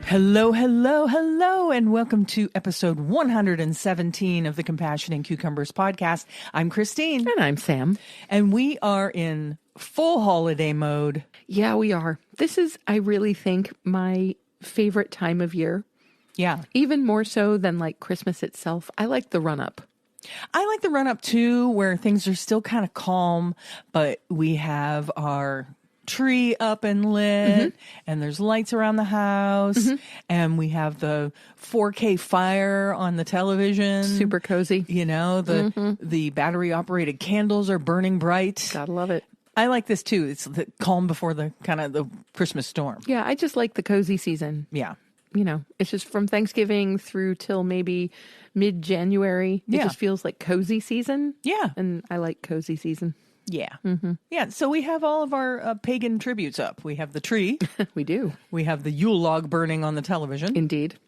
Hello, hello, hello, and welcome to episode 117 of the Compassion and Cucumbers podcast. I'm Christine. And I'm Sam. And we are in full holiday mode. Yeah, we are. This is, I really think, my favorite time of year. Yeah. Even more so than like Christmas itself. I like the run-up. I like the run-up too, where things are still kind of calm, but we have our tree up and lit, and there's lights around the house, and we have the 4K fire on the television. Super cozy. You know, the battery-operated candles are burning bright. Gotta love it. I like this too. It's the calm before the kind of the Christmas storm. Yeah, I just like the cozy season. Yeah. You know, it's just from Thanksgiving through till maybe mid-January. It just feels like cozy season. Yeah. And I like cozy season. Yeah. Yeah. So we have all of our pagan tributes up. We have the tree. We do. We have the Yule log burning on the television. Indeed.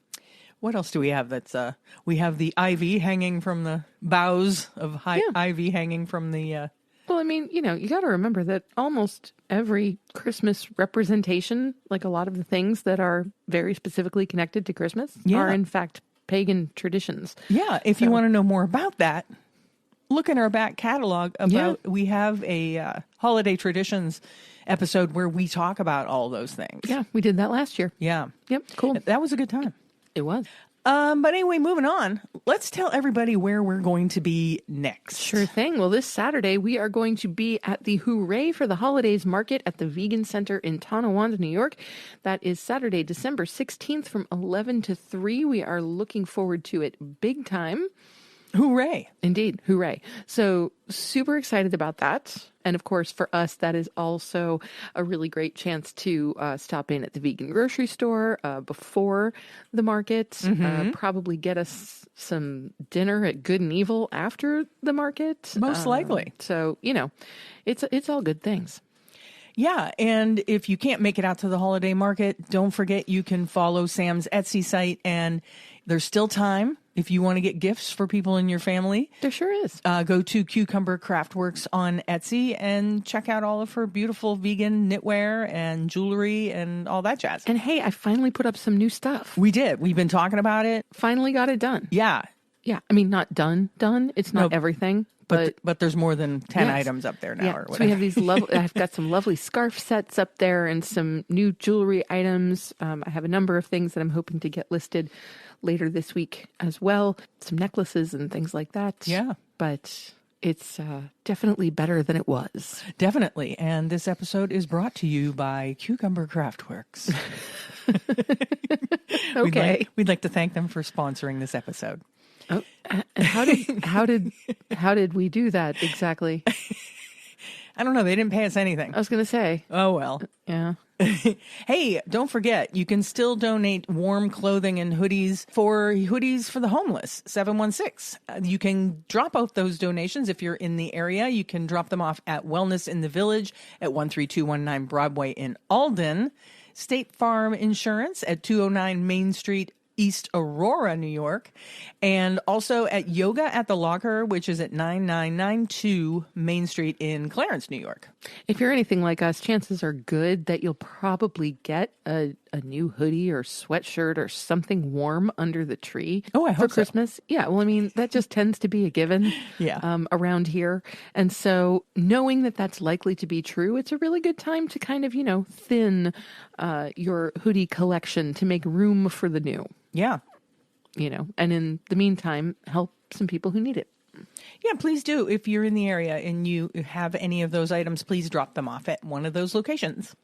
What else do we have? That's we have the ivy hanging from the boughs of ivy hanging from the. Well, I mean, you know, you got to remember that almost every Christmas representation, like a lot of the things that are very specifically connected to Christmas, are in fact pagan traditions. Yeah. If you want to know more about that, look in our back catalog about we have a holiday traditions episode where we talk about all those things. Yeah, we did that last year. Yeah. Yep, cool. That was a good time. It was. But anyway, moving on. Let's tell everybody where we're going to be next. Sure thing. Well, this Saturday, we are going to be at the Hooray for the Holidays Market at the Vegan Center in Tonawanda, New York. That is Saturday, December 16th from 11 to 3. We are looking forward to it big time. Hooray. Indeed. Hooray. So super excited about that. And of course, for us, that is also a really great chance to stop in at the vegan grocery store before the market, probably get us some dinner at Good and Evil after the market. Most likely. So, you know, it's all good things. Yeah, and if you can't make it out to the holiday market, don't forget you can follow Sam's Etsy site, and there's still time if you want to get gifts for people in your family. There sure is. Go to Cucumber Craftworks on Etsy and check out all of her beautiful vegan knitwear and jewelry and all that jazz. And hey, I finally put up some new stuff. We did. We've been talking about it. Finally got it done. Yeah. Yeah. I mean, not done. It's not everything. But there's more than 10 items up there now. Yeah. Or whatever. So we have these I've got some lovely scarf sets up there and some new jewelry items. I have a number of things that I'm hoping to get listed later this week as well. Some necklaces and things like that. Yeah. But it's definitely better than it was. Definitely. And this episode is brought to you by Cucumber Craftworks. Okay. We'd like to thank them for sponsoring this episode. Oh, and how did we do that exactly? I don't know. They didn't pay us anything. I was going to say. Oh, well. Yeah. Hey, don't forget, you can still donate warm clothing and hoodies for the homeless, 716. You can drop off those donations if you're in the area. You can drop them off at Wellness in the Village at 13219 Broadway in Alden. State Farm Insurance at 209 Main Street, East Aurora, New York, and also at Yoga at the Locker, which is at 9992 Main Street in Clarence, New York. If you're anything like us, chances are good that you'll probably get a new hoodie or sweatshirt or something warm under the tree for Christmas. So. Yeah, well, I mean, that just tends to be a given around here. And so knowing that that's likely to be true, it's a really good time to kind of, thin your hoodie collection to make room for the new. Yeah. And in the meantime, help some people who need it. Yeah, please do. If you're in the area and you have any of those items, please drop them off at one of those locations.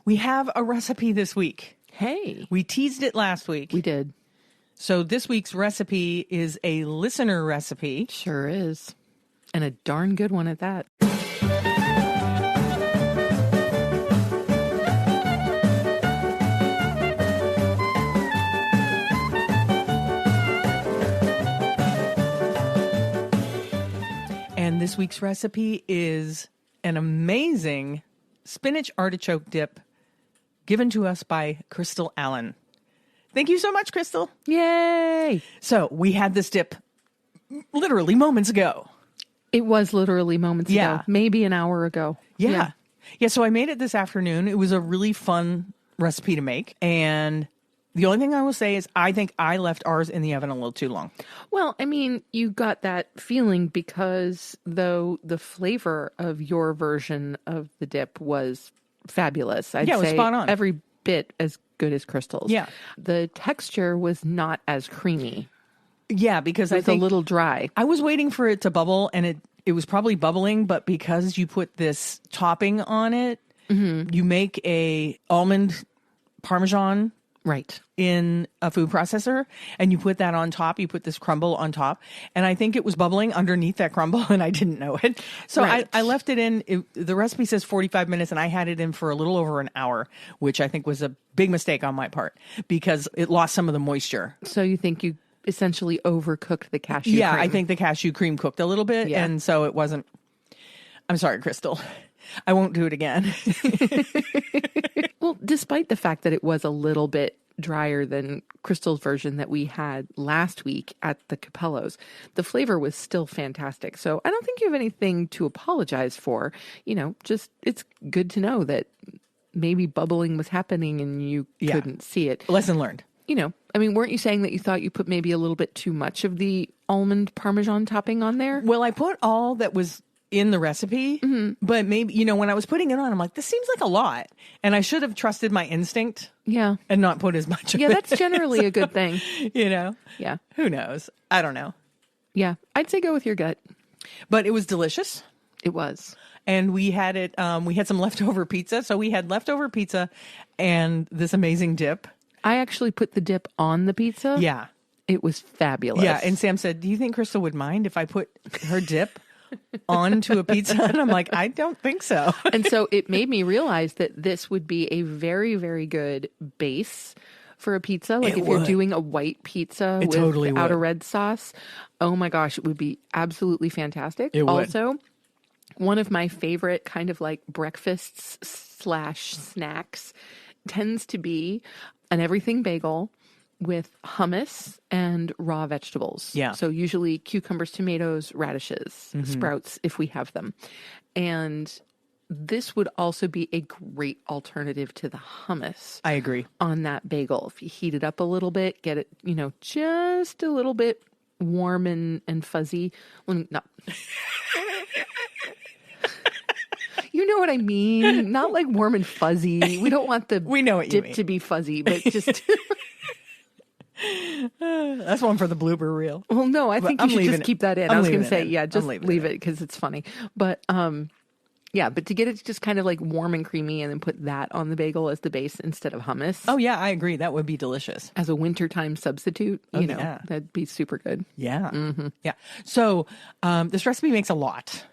We have a recipe this week. Hey. We teased it last week. We did. So this week's recipe is a listener recipe. Sure is. And a darn good one at that. And this week's recipe is an amazing spinach artichoke dip given to us by Crystal Allen. Thank you so much, Crystal. Yay! So we had this dip literally moments ago. It was literally moments ago. Maybe an hour ago. Yeah. So I made it this afternoon. It was a really fun recipe to make. And The only thing I will say is I think I left ours in the oven a little too long. Well, I mean, you got that feeling because though the flavor of your version of the dip was fabulous. I'd Yeah, it was say spot on. every bit as good as Crystal's. Yeah. The texture was not as creamy. Yeah, because It was a little dry. I was waiting for it to bubble, and it was probably bubbling, but because you put this topping on it, you make a almond parmesan Right. in a food processor, and you put that on top. You put this crumble on top, and I think it was bubbling underneath that crumble, and I didn't know it. So Right. I left it in. The recipe says 45 minutes, and I had it in for a little over an hour, which I think was a big mistake on my part because it lost some of the moisture. So you think you essentially overcooked the cashew Yeah, cream. I think the cashew cream cooked a little bit, Yeah. and so it wasn't. I'm sorry, Crystal. I won't do it again. Well, despite the fact that it was a little bit drier than Crystal's version that we had last week at the Capello's, the flavor was still fantastic. So I don't think you have anything to apologize for. You know, just it's good to know that maybe bubbling was happening and you couldn't see it. Lesson learned. You know, I mean, weren't you saying that you thought you put maybe a little bit too much of the almond Parmesan topping on there? Well, I put all that was in the recipe, but maybe, when I was putting it on, I'm like, this seems like a lot. And I should have trusted my instinct Yeah. and not put as much of Yeah, it. that's generally a good thing. Yeah. Who knows? I don't know. Yeah. I'd say go with your gut. But it was delicious. It was. And we had it, we had some leftover pizza. So we had leftover pizza and this amazing dip. I actually put the dip on the pizza. Yeah. It was fabulous. Yeah. And Sam said, do you think Crystal would mind if I put her dip onto a pizza? And I'm like, I don't think so. And so it made me realize that this would be a very, very good base for a pizza. Like if you're doing a white pizza without a red sauce, oh my gosh, it would be absolutely fantastic. It would. Also, one of my favorite kind of like breakfasts / snacks tends to be an everything bagel with hummus and raw vegetables. Yeah. So usually cucumbers, tomatoes, radishes, sprouts, if we have them. And this would also be a great alternative to the hummus. I agree. On that bagel. If you heat it up a little bit, get it, just a little bit warm and fuzzy. Well, no. You know what I mean? Not like warm and fuzzy. We don't want the We know what you dip mean. to be fuzzy, but just... That's one for the blooper reel. Well, no, I think you should just keep that in. I was going to say, just leave it because it's funny. But but to get it just kind of like warm and creamy and then put that on the bagel as the base instead of hummus. Oh, yeah, I agree. That would be delicious. As a wintertime substitute, yeah. that'd be super good. Yeah. Yeah. So this recipe makes a lot.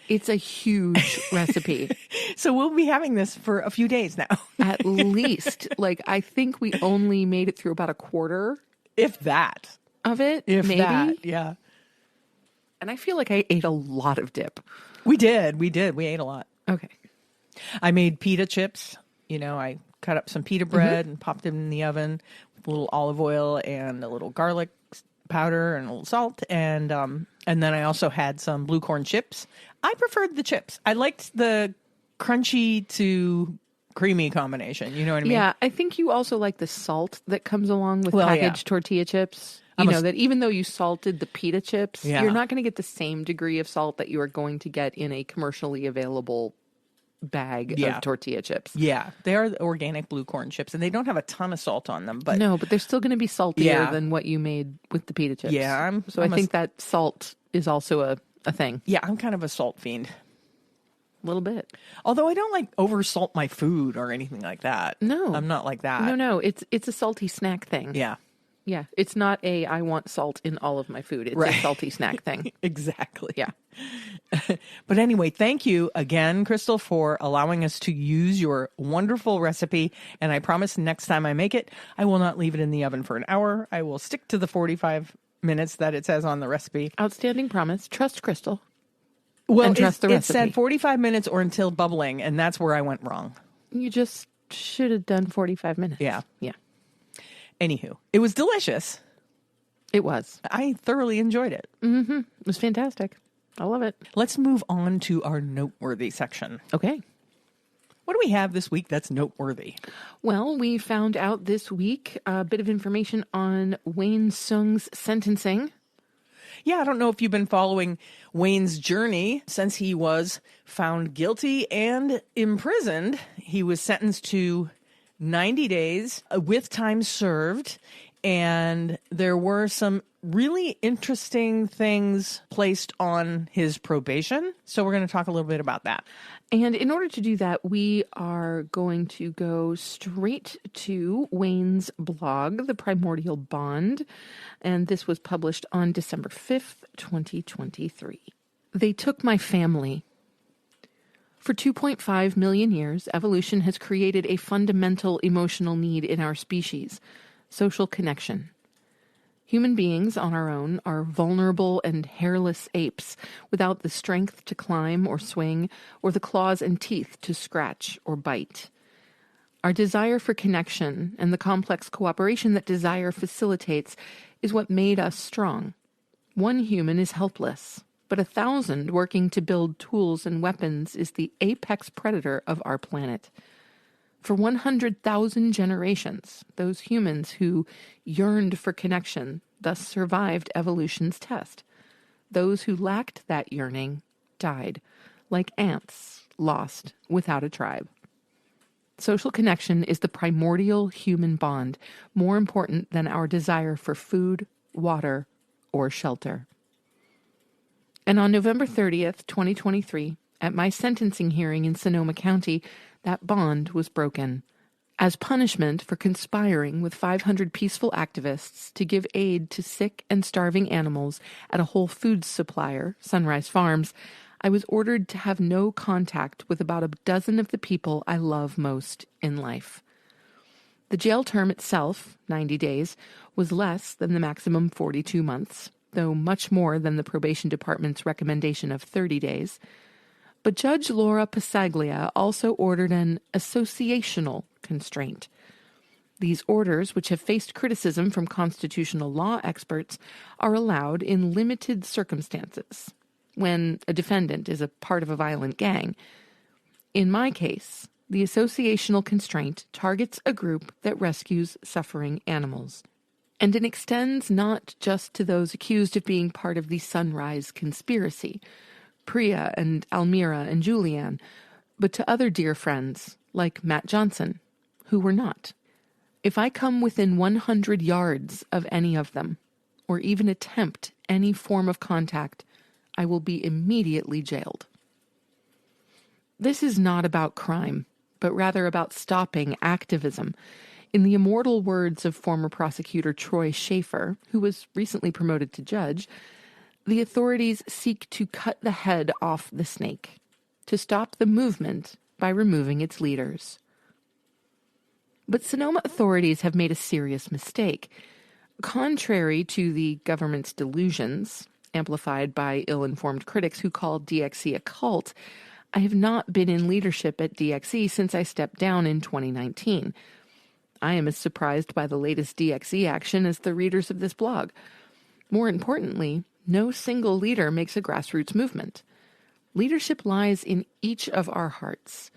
It's a huge recipe. So we'll be having this for a few days now. At least. Like, I think we only made it through about a quarter. If that. Of it. If maybe. that. Yeah. And I feel like I ate a lot of dip. We did. We ate a lot. Okay. I made pita chips. I cut up some pita bread and popped them in the oven with a little olive oil and a little garlic powder and a little salt. And then I also had some blue corn chips. I preferred the chips. I liked the crunchy to creamy combination. You know what I mean? Yeah, I think you also like the salt that comes along with packaged tortilla chips. That even though you salted the pita chips, you're not going to get the same degree of salt that you are going to get in a commercially available bag of tortilla chips. Yeah, they are the organic blue corn chips, and they don't have a ton of salt on them. But no, but they're still going to be saltier than what you made with the pita chips. Yeah, I think that salt is also a thing. Yeah, I'm kind of a salt fiend. A little bit. Although I don't like over salt my food or anything like that. No. I'm not like that. No, it's a salty snack thing. Yeah. Yeah, it's not I want salt in all of my food. It's a salty snack thing. Exactly. Yeah. But anyway, thank you again, Crystal, for allowing us to use your wonderful recipe. And I promise next time I make it, I will not leave it in the oven for an hour. I will stick to the 45 minutes that it says on the recipe. Outstanding promise. Trust Crystal. Well, and trust the recipe. It said 45 minutes or until bubbling, and that's where I went wrong. You just should have done 45 minutes. Yeah. Yeah. Anywho, it was delicious. It was. I thoroughly enjoyed it. Mm-hmm. It was fantastic. I love it. Let's move on to our noteworthy section. Okay. What do we have this week that's noteworthy? Well, we found out this week a bit of information on Wayne Hsiung's sentencing. Yeah, I don't know if you've been following Wayne's journey since he was found guilty and imprisoned. He was sentenced to 90 days with time served, and there were some really interesting things placed on his probation. So we're going to talk a little bit about that. And in order to do that, we are going to go straight to Wayne's blog, The Primordial Bond. And this was published on December 5th, 2023. They took my family. For 2.5 million years, evolution has created a fundamental emotional need in our species: social connection. Human beings on our own are vulnerable and hairless apes without the strength to climb or swing, or the claws and teeth to scratch or bite. Our desire for connection and the complex cooperation that desire facilitates is what made us strong. One human is helpless, but 1,000 working to build tools and weapons is the apex predator of our planet. For 100,000 generations, those humans who yearned for connection thus survived evolution's test. Those who lacked that yearning died, like ants lost without a tribe. Social connection is the primordial human bond, more important than our desire for food, water, or shelter. And on November 30th, 2023, at my sentencing hearing in Sonoma County, that bond was broken. As punishment for conspiring with 500 peaceful activists to give aid to sick and starving animals at a Whole Foods supplier, Sunrise Farms, I was ordered to have no contact with about a dozen of the people I love most in life. The jail term itself, 90 days, was less than the maximum 42 months, though much more than the probation department's recommendation of 30 days. But Judge Laura Passaglia also ordered an associational constraint. These orders, which have faced criticism from constitutional law experts, are allowed in limited circumstances, when a defendant is a part of a violent gang. In my case, the associational constraint targets a group that rescues suffering animals. And it extends not just to those accused of being part of the Sunrise conspiracy, Priya and Almira and Julianne, but to other dear friends like Matt Johnson, who were not. If I come within 100 yards of any of them, or even attempt any form of contact, I will be immediately jailed. This is not about crime, but rather about stopping activism. In the immortal words of former prosecutor Troy Schaefer, who was recently promoted to judge, the authorities seek to cut the head off the snake, to stop the movement by removing its leaders. But Sonoma authorities have made a serious mistake. Contrary to the government's delusions, amplified by ill-informed critics who call DXE a cult, I have not been in leadership at DXE since I stepped down in 2019. I am as surprised by the latest DXE action as the readers of this blog. More importantly, no single leader makes a grassroots movement. Leadership lies in each of our hearts.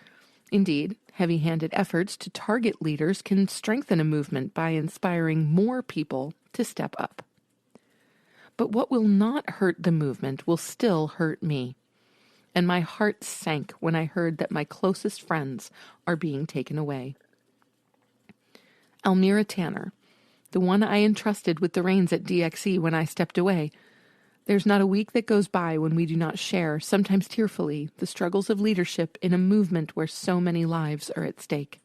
Indeed, heavy-handed efforts to target leaders can strengthen a movement by inspiring more people to step up. But what will not hurt the movement will still hurt me. And my heart sank when I heard that my closest friends are being taken away. Almira Tanner, the one I entrusted with the reins at DXE when I stepped away. There's not a week that goes by when we do not share, sometimes tearfully, the struggles of leadership in a movement where so many lives are at stake.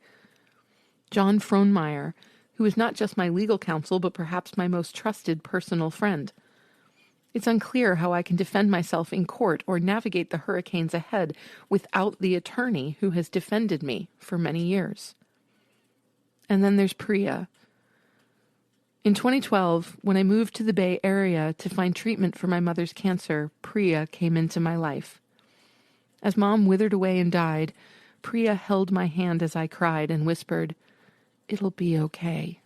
John Frohnmeyer, who is not just my legal counsel, but perhaps my most trusted personal friend. It's unclear how I can defend myself in court or navigate the hurricanes ahead without the attorney who has defended me for many years. And then there's Priya. In 2012, when I moved to the Bay Area to find treatment for my mother's cancer, Priya came into my life. As Mom withered away and died, Priya held my hand as I cried and whispered, "It'll be okay."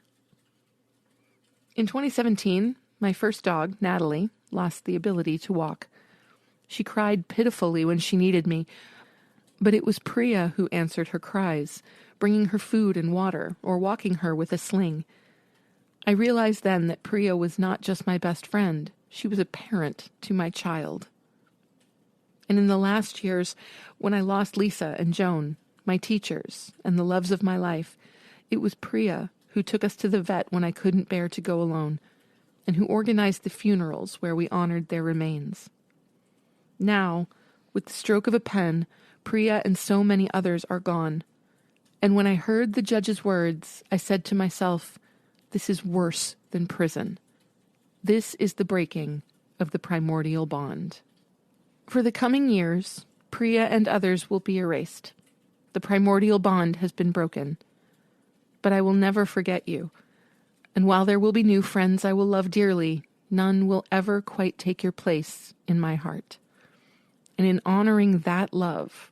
In 2017, my first dog, Natalie, lost the ability to walk. She cried pitifully when she needed me, But it was Priya who answered her cries, bringing her food and water, or walking her with a sling. I realized then that Priya was not just my best friend. She was a parent to my child. And in the last years, when I lost Lisa and Joan, my teachers, and the loves of my life, it was Priya who took us to the vet when I couldn't bear to go alone, and who organized the funerals where we honored their remains. Now, with the stroke of a pen, Priya and so many others are gone. And when I heard the judge's words, I said to myself, this is worse than prison. This is the breaking of the primordial bond. For the coming years, Priya and others will be erased. The primordial bond has been broken. But I will never forget you. And while there will be new friends I will love dearly, none will ever quite take your place in my heart. And in honoring that love,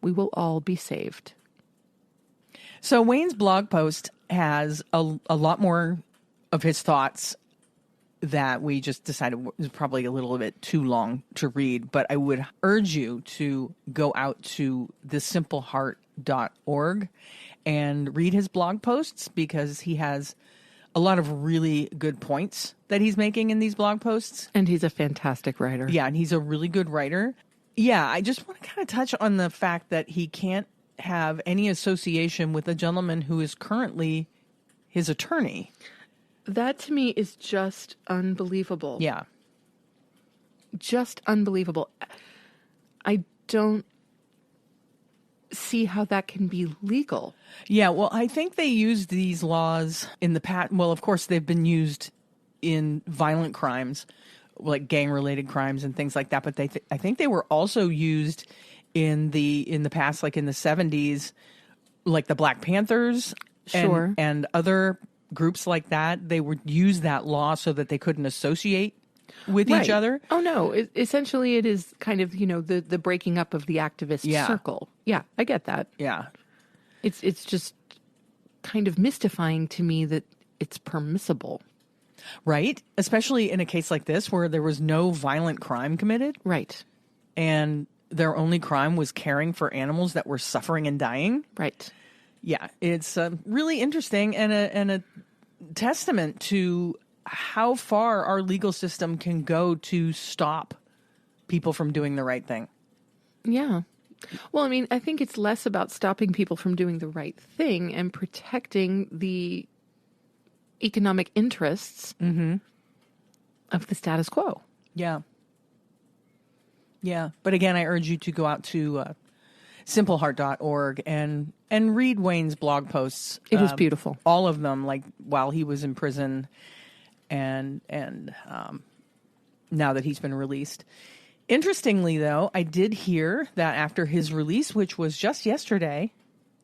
we will all be saved. So Wayne's blog post has a lot more of his thoughts that we just decided was probably a little bit too long to read, but I would urge you to go out to thesimpleheart.org and read his blog posts, because he has a lot of really good points that he's making in these blog posts. And he's a fantastic writer. Yeah, and he's a really good writer. Yeah, I just want to kind of touch on the fact that he can't have any association with a gentleman who is currently his attorney. That to me is just unbelievable. Yeah. Just unbelievable. I don't see how that can be legal. Yeah, well, I think they used these laws in the past. Well, of course, they've been used in violent crimes, like gang-related crimes and things like that. But I think they were also used in the past, like in the 70s, like the Black Panthers, sure, and other groups like that. They would use that law so that they couldn't associate with each other. Oh no! Essentially, it is kind of the breaking up of the activist circle. Yeah, I get that. Yeah, it's just kind of mystifying to me that it's permissible. Right, especially in a case like this where there was no violent crime committed. Right, and their only crime was caring for animals that were suffering and dying. Right. Yeah, it's really interesting and a testament to how far our legal system can go to stop people from doing the right thing. Yeah. Well, I mean, I think it's less about stopping people from doing the right thing and protecting the economic interests of the status quo. Yeah. Yeah. But again, I urge you to go out to simpleheart.org and read Wayne's blog posts. It is beautiful. All of them, like while he was in prison and now that he's been released. Interestingly, though, I did hear that after his release, which was just yesterday,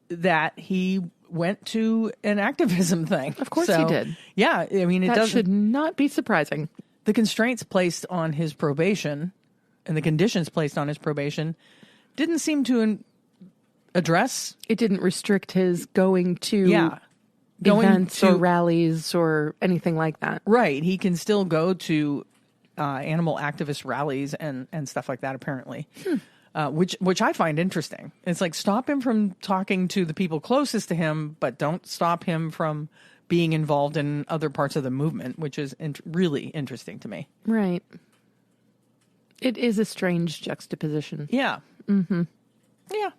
that he went to an activism thing. Of course he did. Yeah. I mean, that should not be surprising. The constraints placed on his probation and the conditions placed on his probation didn't seem to address. It didn't restrict his going to events or rallies or anything like that. Right. He can still go to animal activist rallies and stuff like that, apparently, which I find interesting. It's like, stop him from talking to the people closest to him, but don't stop him from being involved in other parts of the movement, which is really interesting to me. Right. It is a strange juxtaposition. Yeah. Mm-hmm. Yeah.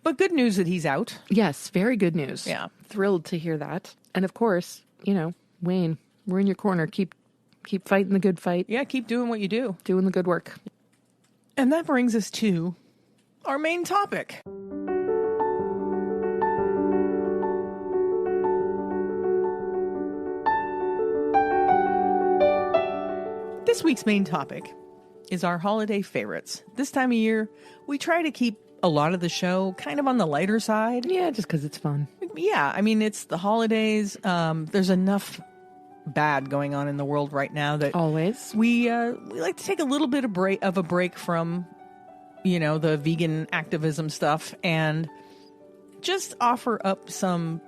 But good news that he's out. Yes, very good news. Yeah. Thrilled to hear that. And of course, Wayne, we're in your corner. Keep fighting the good fight. Yeah, keep doing what you do. Doing the good work. And that brings us to our main topic. This week's main topic is our holiday favorites. This time of year, we try to keep a lot of the show kind of on the lighter side. Yeah, just because it's fun. Yeah, I mean, it's the holidays. There's enough bad going on in the world right now that always we like to take a little bit of a break from, the vegan activism stuff and just offer up some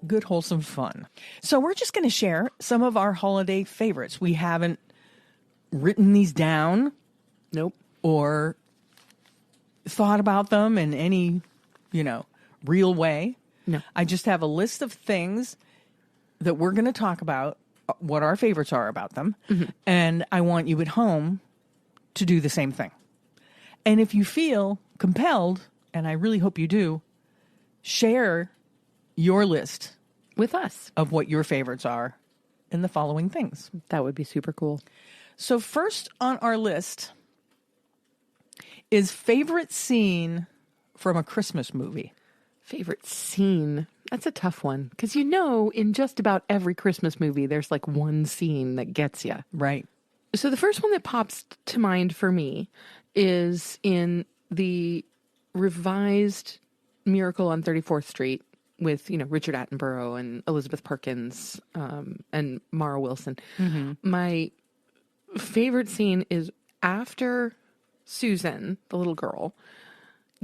good, wholesome fun. So we're just going to share some of our holiday favorites. We haven't written these down. Nope. Or thought about them in any, real way. No. I just have a list of things that we're going to talk about, what our favorites are about them. Mm-hmm. And I want you at home to do the same thing. And if you feel compelled, and I really hope you do, share your list with us of what your favorites are in the following things. That would be super cool. So first on our list is favorite scene from a Christmas movie. Favorite scene? That's a tough one. Because in just about every Christmas movie, there's like one scene that gets you. Right. So the first one that pops to mind for me is in the revised Miracle on 34th Street with, Richard Attenborough and Elizabeth Perkins and Mara Wilson. Mm-hmm. My favorite scene is after Susan, the little girl,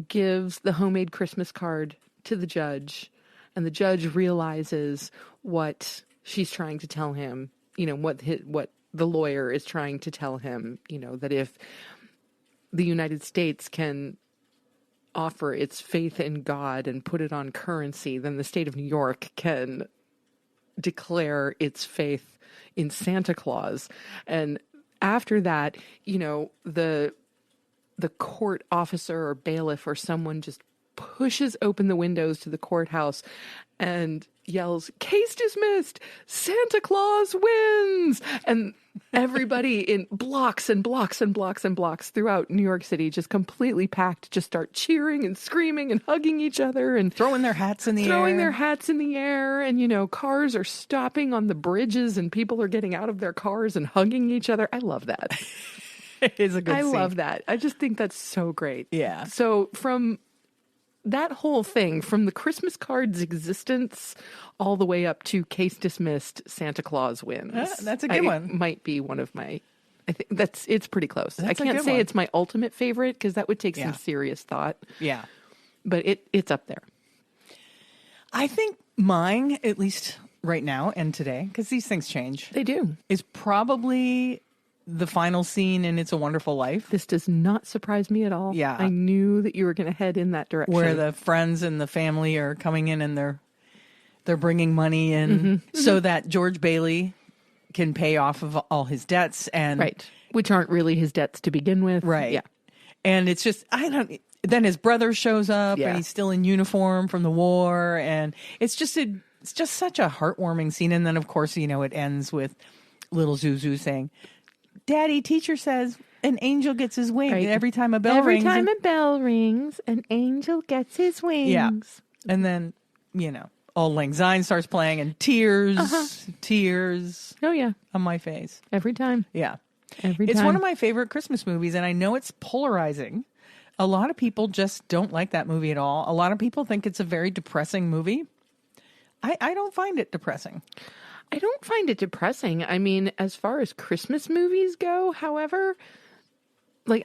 gives the homemade Christmas card to the judge, and the judge realizes what she's trying to tell him, what the lawyer is trying to tell him, that if the United States can offer its faith in God and put it on currency, then the state of New York can declare its faith in Santa Claus. And after that, the court officer or bailiff or someone just pushes open the windows to the courthouse and yells, "Case dismissed! Santa Claus wins!" And everybody in blocks and blocks and blocks and blocks throughout New York City, just completely packed, just start cheering and screaming and hugging each other and throwing their hats in the air. And, cars are stopping on the bridges and people are getting out of their cars and hugging each other. I love that. It is a good scene. I love that. I just think that's so great. Yeah. So from that whole thing, from the Christmas card's existence all the way up to case dismissed, Santa Claus wins. That's a good one. Might be one of my, I think it's pretty close. That's I can't say it's my ultimate favorite because that would take some serious thought. Yeah. But it's up there. I think mine, at least right now and today, because these things change. They do. Is probably the final scene in It's a Wonderful Life. This does not surprise me at all. Yeah. I knew that you were going to head in that direction. Where the friends and the family are coming in and they're bringing money in so that George Bailey can pay off of all his debts. And right. Which aren't really his debts to begin with. Right. Yeah. And it's just, then his brother shows up and he's still in uniform from the war. And it's just such a heartwarming scene. And then, of course, it ends with little Zuzu saying, "Daddy, teacher says an angel gets his wings." Right. Every time a bell rings. Every time a bell rings, an angel gets his wings. Yeah. And then, Auld Lang Syne starts playing and tears Oh, yeah. on my face. Every time. Yeah. Every time. It's one of my favorite Christmas movies, and I know it's polarizing. A lot of people just don't like that movie at all. A lot of people think it's a very depressing movie. I don't find it depressing. I don't find it depressing. I mean, as far as Christmas movies go, however,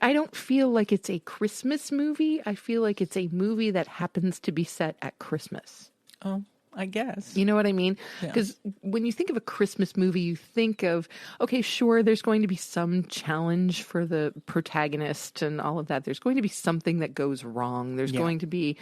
I don't feel like it's a Christmas movie. I feel like it's a movie that happens to be set at Christmas. Oh, I guess. You know what I mean? Because when you think of a Christmas movie, you think of, okay, sure, there's going to be some challenge for the protagonist and all of that. There's going to be something that goes wrong. There's going to be,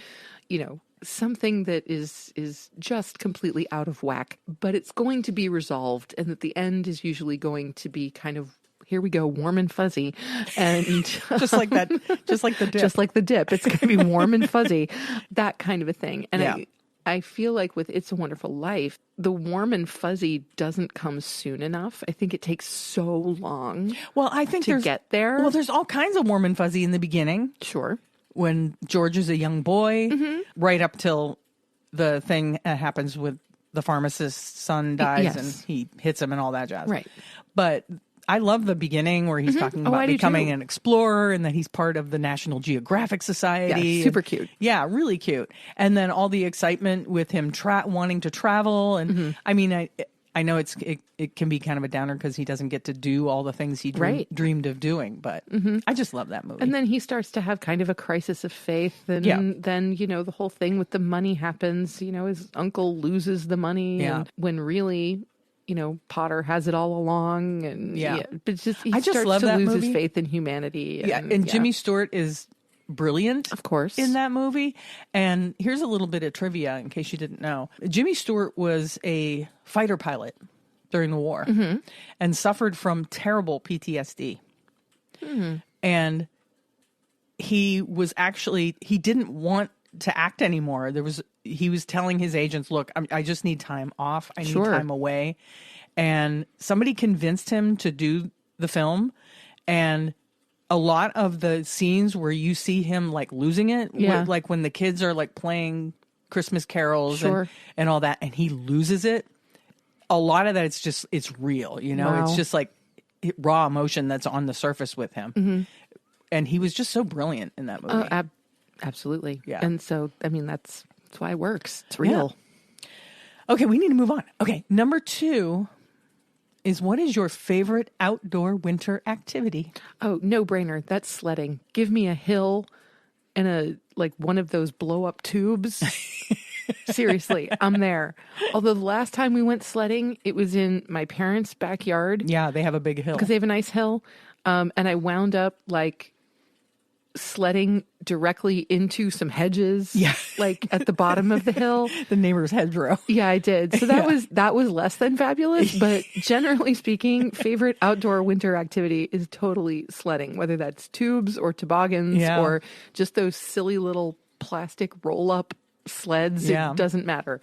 something that is just completely out of whack, but it's going to be resolved. And at the end is usually going to be kind of, here we go, warm and fuzzy. And just like that, just like the dip. Just like the dip. It's going to be warm and fuzzy, that kind of a thing. And I feel like with It's a Wonderful Life, the warm and fuzzy doesn't come soon enough. I think it takes so long to get there. Well, there's all kinds of warm and fuzzy in the beginning. Sure. When George is a young boy, right up till the thing happens with the pharmacist's son dies and he hits him and all that jazz. Right. But I love the beginning where he's talking about becoming an explorer and that he's part of the National Geographic Society. Yeah, super cute. Yeah, really cute. And then all the excitement with him wanting to travel. And I mean, I know it can be kind of a downer because he doesn't get to do all the things he dreamed of doing, but I just love that movie. And then he starts to have kind of a crisis of faith, and then the whole thing with the money happens. His uncle loses the money, and when really, Potter has it all along, and but he starts love to that lose movie. his faith in humanity. And Jimmy Stewart is brilliant, of course, in that movie. And here's a little bit of trivia in case you didn't know. Jimmy Stewart was a fighter pilot during the war and suffered from terrible PTSD. And he didn't want to act anymore. He was telling his agents, look, I just need time off. I need time away. And somebody convinced him to do the film. And a lot of the scenes where you see him like losing it, like when the kids are like playing Christmas carols and all that, and he loses it. A lot of that, it's real, you know, it's just like raw emotion that's on the surface with him. And he was just so brilliant in that movie. Absolutely. Yeah. And so, I mean, that's why it works. It's real. Yeah. Okay, we need to move on. Okay, number 2 is, what is your favorite outdoor winter activity? Oh, no brainer. That's sledding. Give me a hill and one of those blow up tubes. Seriously, I'm there. Although the last time we went sledding, it was in my parents' backyard. Yeah, they have a big hill. Because they have a nice hill. And I wound up sledding directly into some hedges, at the bottom of the hill. The neighbor's hedgerow. Yeah, I did. So that was less than fabulous, but generally speaking, favorite outdoor winter activity is totally sledding, whether that's tubes or toboggans or just those silly little plastic roll-up sleds. Yeah. It doesn't matter.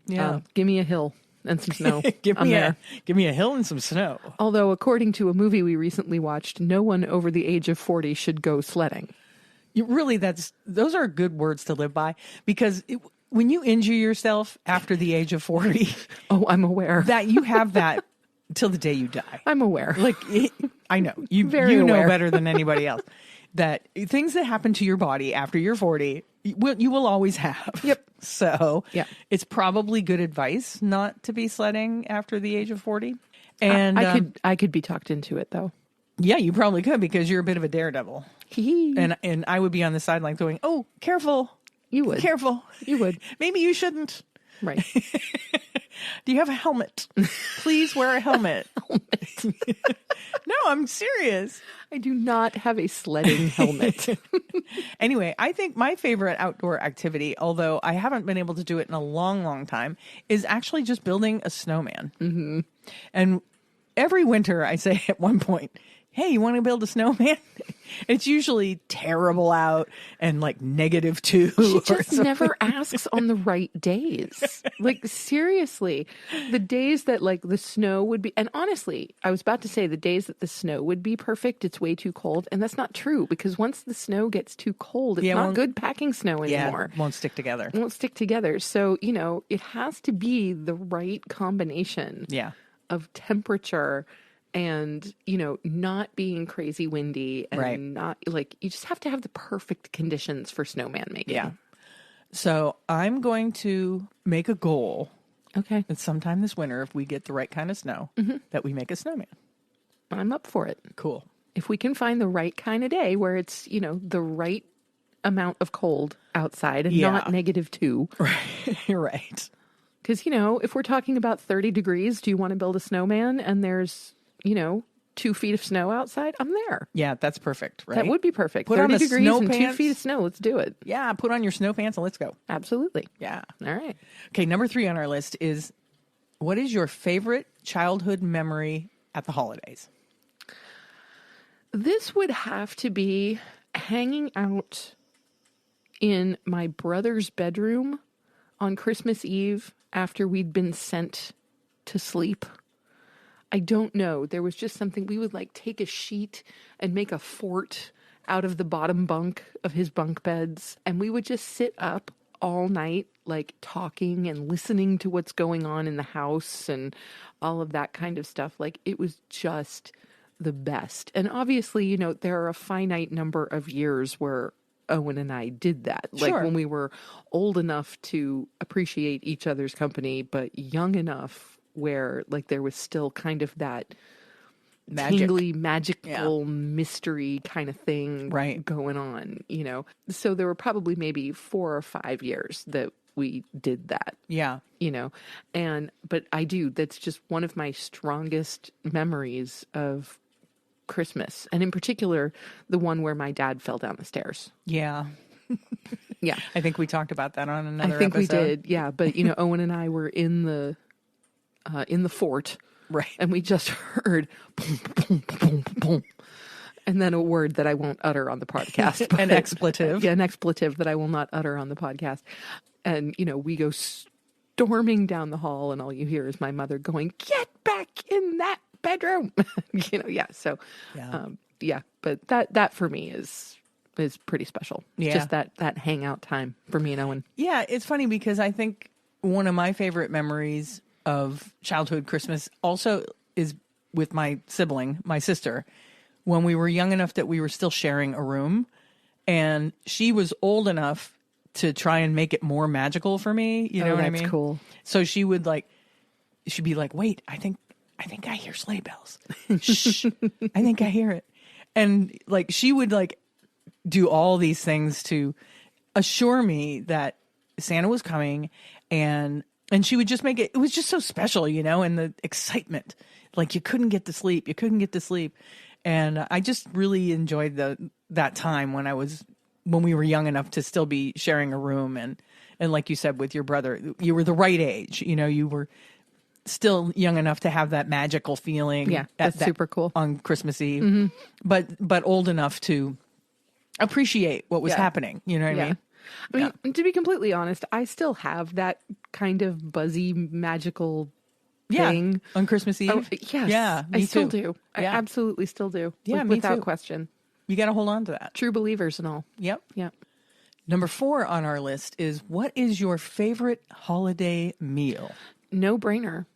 Yeah. Give me a hill and some snow. give me a hill and some snow. Although, according to a movie we recently watched, no one over the age of 40 should go sledding. Those are good words to live by, because when you injure yourself after the age of 40, I'm aware that you have that till the day you die. I'm aware. I know you know better than anybody else that things that happen to your body after you're 40, you will always have. Yep. So it's probably good advice not to be sledding after the age of 40. And I could be talked into it, though. Yeah, you probably could, because you're a bit of a daredevil. And I would be on the sideline going, "Oh, careful." You would. Careful. You would. Maybe you shouldn't. Right. Do you have a helmet? Please wear a helmet. No, I'm serious. I do not have a sledding helmet. Anyway, I think my favorite outdoor activity, although I haven't been able to do it in a long, long time, is actually just building a snowman. Mm-hmm. And every winter I say at one point, hey, you want to build a snowman? It's usually terrible out and -2. She just never asks on the right days. Seriously, the days that the snow would be, and honestly, I was about to say the days that the snow would be perfect, it's way too cold. And that's not true, because once the snow gets too cold, it's not good packing snow anymore. Yeah, it won't stick together. It won't stick together. So, it has to be the right combination of temperature and, not being crazy windy and not you just have to have the perfect conditions for snowman making. Yeah. So I'm going to make a goal. Okay. That sometime this winter, if we get the right kind of snow, that we make a snowman. I'm up for it. Cool. If we can find the right kind of day where it's, the right amount of cold outside and not -2. Right. You're right. Because, if we're talking about 30 degrees, do you want to build a snowman and there's 2 feet of snow outside? I'm there. Yeah, that's perfect, right? That would be perfect. Put 30 on degrees snow and pants. 2 feet of snow. Let's do it. Yeah, put on your snow pants and let's go. Absolutely. Yeah. All right. Okay, number 3 on our list is, what is your favorite childhood memory at the holidays? This would have to be hanging out in my brother's bedroom on Christmas Eve after we'd been sent to sleep. I don't know. There was just something. We would take a sheet and make a fort out of the bottom bunk of his bunk beds. And we would just sit up all night, talking and listening to what's going on in the house and all of that kind of stuff. It was just the best. And obviously, there are a finite number of years where Owen and I did that. When we were old enough to appreciate each other's company, but young enough where there was still kind of that tingly, magical mystery kind of thing going on, So there were probably maybe 4 or 5 years that we did that. Yeah. But that's just one of my strongest memories of Christmas, and in particular, the one where my dad fell down the stairs. Yeah. Yeah. I think we talked about that on another I think episode. we did. Yeah. But, Owen and I were in the fort. Right. And we just heard boom, boom, boom, boom. And then a word that I won't utter on the podcast. An expletive. Yeah, an expletive that I will not utter on the podcast. And, we go storming down the hall, and all you hear is my mother going, "Get back in that bedroom." Yeah. So, but that for me is pretty special. Yeah. Just that hangout time for me and Owen. Yeah, it's funny because I think one of my favorite memories of childhood Christmas also is with my sibling, my sister, when we were young enough that we were still sharing a room, and she was old enough to try and make it more magical for me. You know what I mean? That's cool. So she'd be like, "Wait, I think I hear sleigh bells. Shh, I think I hear it." And like, she would like do all these things to assure me that Santa was coming, and she would just make it was just so special, and the excitement, like you couldn't get to sleep. And I just really enjoyed that time when we were young enough to still be sharing a room. And like you said, with your brother, you were the right age, you were still young enough to have that magical feeling. Yeah. That's super cool on Christmas Eve, but old enough to appreciate what was happening. You know what I mean? I mean, to be completely honest, I still have that kind of buzzy, magical thing on Christmas Eve. Oh, yes, yeah, I still too. do. I absolutely still do. Yeah, me without too. question. You got to hold on to that. True believers and all. Yep. Yep. Number 4 on our list is, what is your favorite holiday meal? No brainer.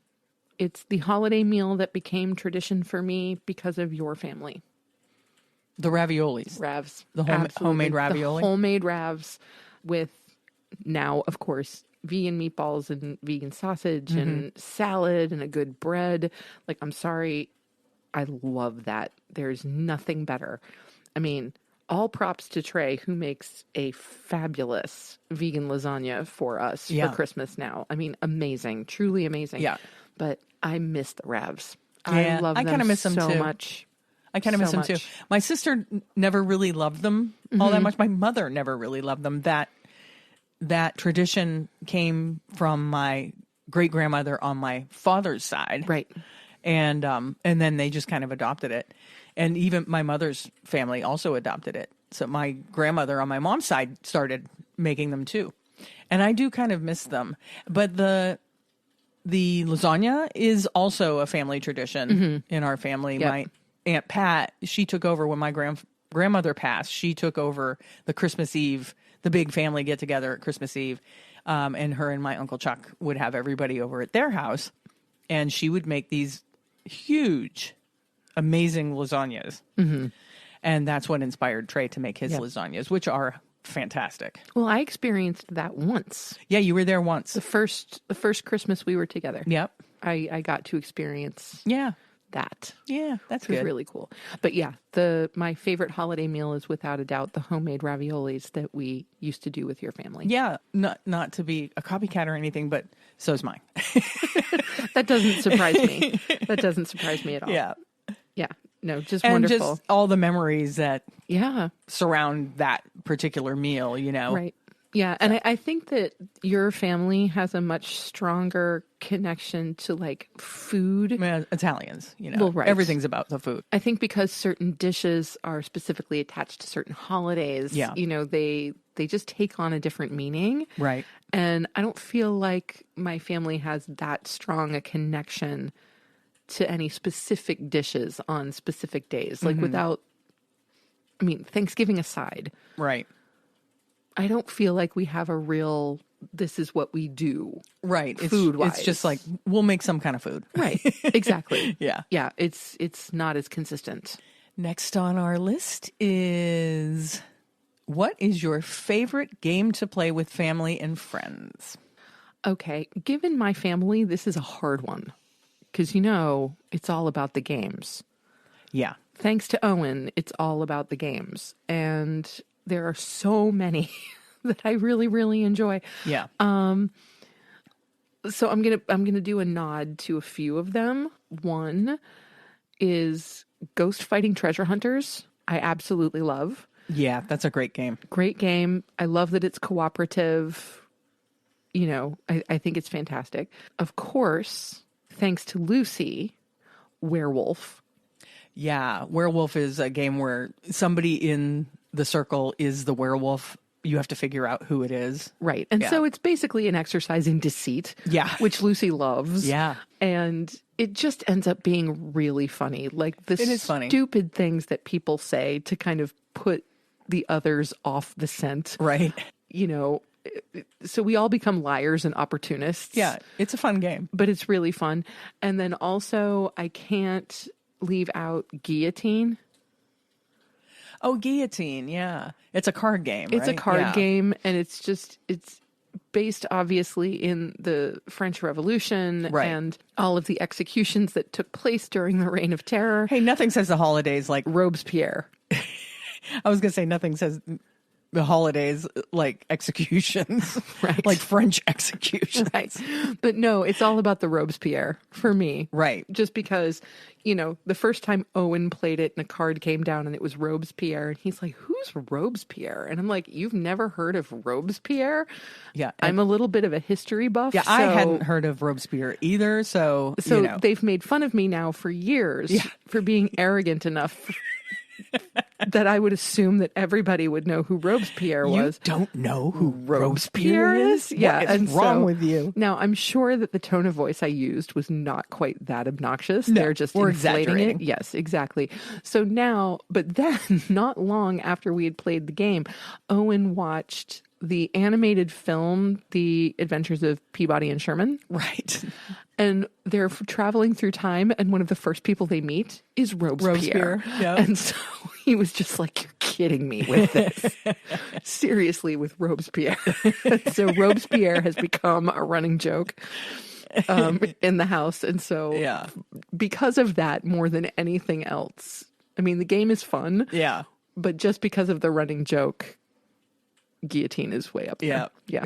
It's the holiday meal that became tradition for me because of your family. The raviolis. Ravs. The homemade ravioli. The homemade ravs with now, of course, vegan meatballs and vegan sausage and salad and a good bread. Like, I'm sorry. I love that. There's nothing better. I mean, all props to Trey, who makes a fabulous vegan lasagna for us for Christmas now. I mean, amazing. Truly amazing. Yeah. But I miss the ravs. Yeah, I love them kind of miss them so too. much. I kind of miss them too. My sister never really loved them all that much. My mother never really loved them. That tradition came from my great grandmother on my father's side, Right. And then they just kind of adopted it, and even my mother's family also adopted it. So my grandmother on my mom's side started making them too, and I do kind of miss them. But the lasagna is also a family tradition in our family. Yep. My Aunt Pat, she took over when my grandmother passed. She took over the Christmas Eve, the big family get together at Christmas Eve. And her and my Uncle Chuck would have everybody over at their house. And she would make these huge, amazing lasagnas. And that's what inspired Trey to make his lasagnas, which are fantastic. Well, I experienced that once. Yeah, you were there once. The first Christmas we were together. Yep. I got to experience that. Yeah, that's It was good. really cool. But yeah, my favorite holiday meal is without a doubt the homemade raviolis that we used to do with your family. Yeah, not to be a copycat or anything, but so's mine. That doesn't surprise me. That doesn't surprise me at all. Yeah. Yeah. No, just And wonderful. just all the memories that Yeah. surround that particular meal, Right. Yeah. And I think that your family has a much stronger connection to like food. Italians, Well, right. Everything's about the food. I think because certain dishes are specifically attached to certain holidays, they just take on a different meaning. Right. And I don't feel like my family has that strong a connection to any specific dishes on specific days. Like Thanksgiving aside. Right. I don't feel like we have a real, this is what we do. Right. Food-wise. It's just like, we'll make some kind of food. Right. Exactly. Yeah. Yeah. It's not as consistent. Next on our list is, what is your favorite game to play with family and friends? Okay. Given my family, this is a hard one. Because, it's all about the games. Yeah. Thanks to Owen, it's all about the games. And there are so many that I really, really enjoy. Yeah. So I'm gonna do a nod to a few of them. One is Ghost Fighting Treasure Hunters. I absolutely love. Yeah, that's a great game. Great game. I love that it's cooperative. You know, I think it's fantastic. Of course, thanks to Lucy, Werewolf. Yeah, Werewolf is a game where somebody in the circle is the werewolf. You have to figure out who it is. Right. And so it's basically an exercise in deceit. Yeah. Which Lucy loves. Yeah. And it just ends up being really funny. Like the stupid things that people say to kind of put the others off the scent. Right. You know, so we all become liars and opportunists. Yeah, it's a fun game. But it's really fun. And then also, I can't leave out Guillotine. Oh, Guillotine, yeah. It's a card game, It's right? a card game, and it's based obviously in the French Revolution and all of the executions that took place during the Reign of Terror. Hey, nothing says the holidays like Robespierre. I was going to say nothing says the holidays like executions, right? Like French executions, right? But no, it's all about the Robespierre for me, right? Just because, you know, the first time Owen played it and a card came down and it was Robespierre, and he's like, "Who's Robespierre?" And I'm like, "You've never heard of Robespierre?" Yeah, I'm a little bit of a history buff. Yeah, I hadn't heard of Robespierre either, so you know. They've made fun of me now for years for being arrogant enough that I would assume that everybody would know who Robespierre was. You don't know who Robespierre is? Yeah. What is wrong with you? Now, I'm sure that the tone of voice I used was not quite that obnoxious. No, They're just we're inflating exaggerating. it. Yes, exactly. So now, but then not long after we had played the game, Owen watched the animated film, The Adventures of Peabody and Sherman. Right. And they're traveling through time, and one of the first people they meet is Robespierre. Yep. And so he was just like, "You're kidding me with this." Seriously, with Robespierre. So Robespierre has become a running joke in the house. And so because of that, more than anything else, I mean, the game is fun. Yeah. But just because of the running joke, Guillotine is way up there. Yeah.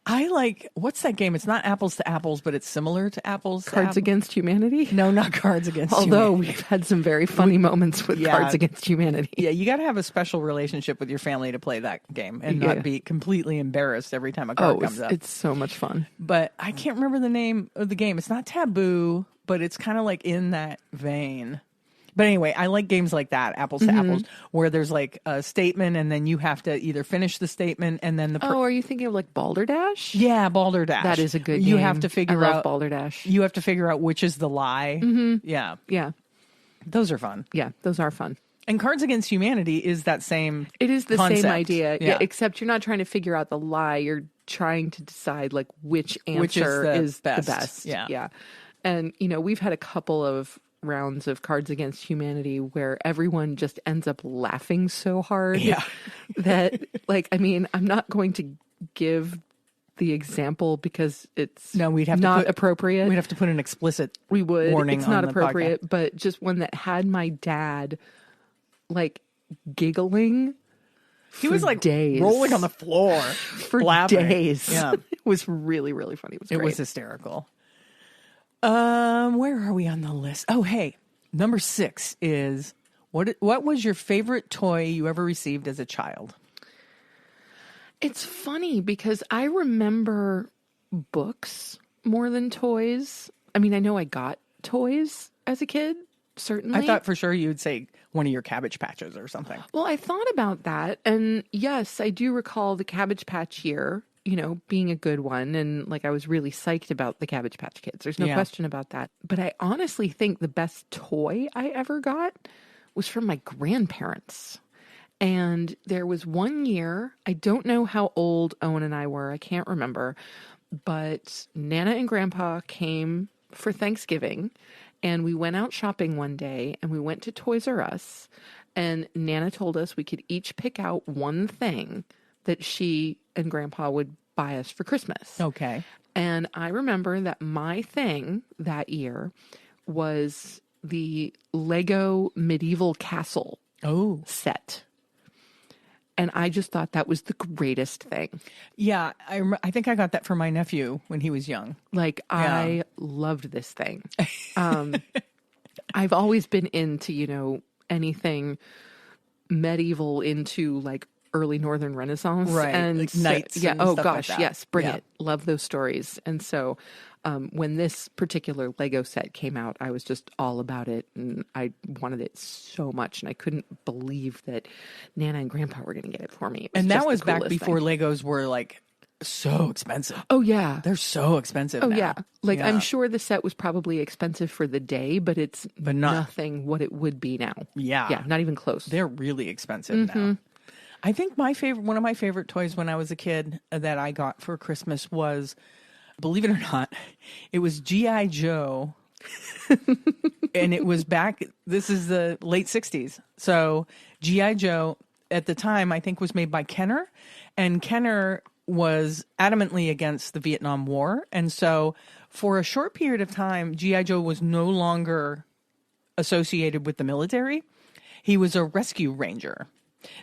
I like, what's that game? It's not Apples to Apples, but it's similar to Apples. Cards Against Humanity? No, not Cards Against Although Humanity. we've had some very funny moments with Cards Against Humanity. Yeah, you got to have a special relationship with your family to play that game and not be completely embarrassed every time a card comes up. It's so much fun. But I can't remember the name of the game. It's not Taboo, but it's kind of like in that vein. But anyway, I like games like that, Apples to Apples, where there's like a statement and then you have to either finish the statement and then the... are you thinking of like Balderdash? Yeah, Balderdash. That is a good game. You have to figure I love out... Balderdash. You have to figure out which is the lie. Mm-hmm. Yeah. Yeah. Those are fun. Yeah, those are fun. And Cards Against Humanity is that same It is the concept. same idea. Yeah, except you're not trying to figure out the lie. You're trying to decide like which answer is the best. Yeah. Yeah. And, you know, we've had a couple of rounds of Cards Against Humanity where everyone just ends up laughing so hard that, like, I mean, I'm not going to give the example because it's we'd have not to put, appropriate. We'd have to put an explicit warning. It's not appropriate, podcast. But just one that had my dad like giggling. He was like days. rolling on the floor for blabbering. days. Yeah. It was really, really funny. It was hysterical. Where are we on the list? Oh, hey, number 6 is what was your favorite toy you ever received as a child? It's funny because I remember books more than toys. I mean, I know I got toys as a kid, certainly. I thought for sure you'd say one of your Cabbage Patches or something. Well, I thought about that. And yes, I do recall the Cabbage Patch year, you know, being a good one. And like, I was really psyched about the Cabbage Patch Kids. There's no question about that. But I honestly think the best toy I ever got was from my grandparents. And there was one year, I don't know how old Owen and I were. I can't remember. But Nana and Grandpa came for Thanksgiving. And we went out shopping one day and we went to Toys R Us. And Nana told us we could each pick out one thing that she and Grandpa would buy us for Christmas. Okay. And I remember that my thing that year was the Lego medieval castle set. And I just thought that was the greatest thing. Yeah, I think I got that for my nephew when he was young. Like, I loved this thing. I've always been into, anything medieval into like early Northern Renaissance. Right. And like knights. yeah. And Oh stuff gosh. like that. Yes. Bring it. Love those stories. And so when this particular Lego set came out, I was just all about it. And I wanted it so much. And I couldn't believe that Nana and Grandpa were going to get it for me. And that was back before Legos were like so expensive. Oh, yeah. They're so expensive now. Yeah. Like, I'm sure the set was probably expensive for the day, but it's nothing what it would be now. Yeah. Yeah, not even close. They're really expensive now. I think one of my favorite toys when I was a kid that I got for Christmas was, believe it or not, it was G.I. Joe. And it was this is the late 60s. So G.I. Joe at the time, I think, was made by Kenner. And Kenner was adamantly against the Vietnam War. And so for a short period of time, G.I. Joe was no longer associated with the military. He was a rescue ranger.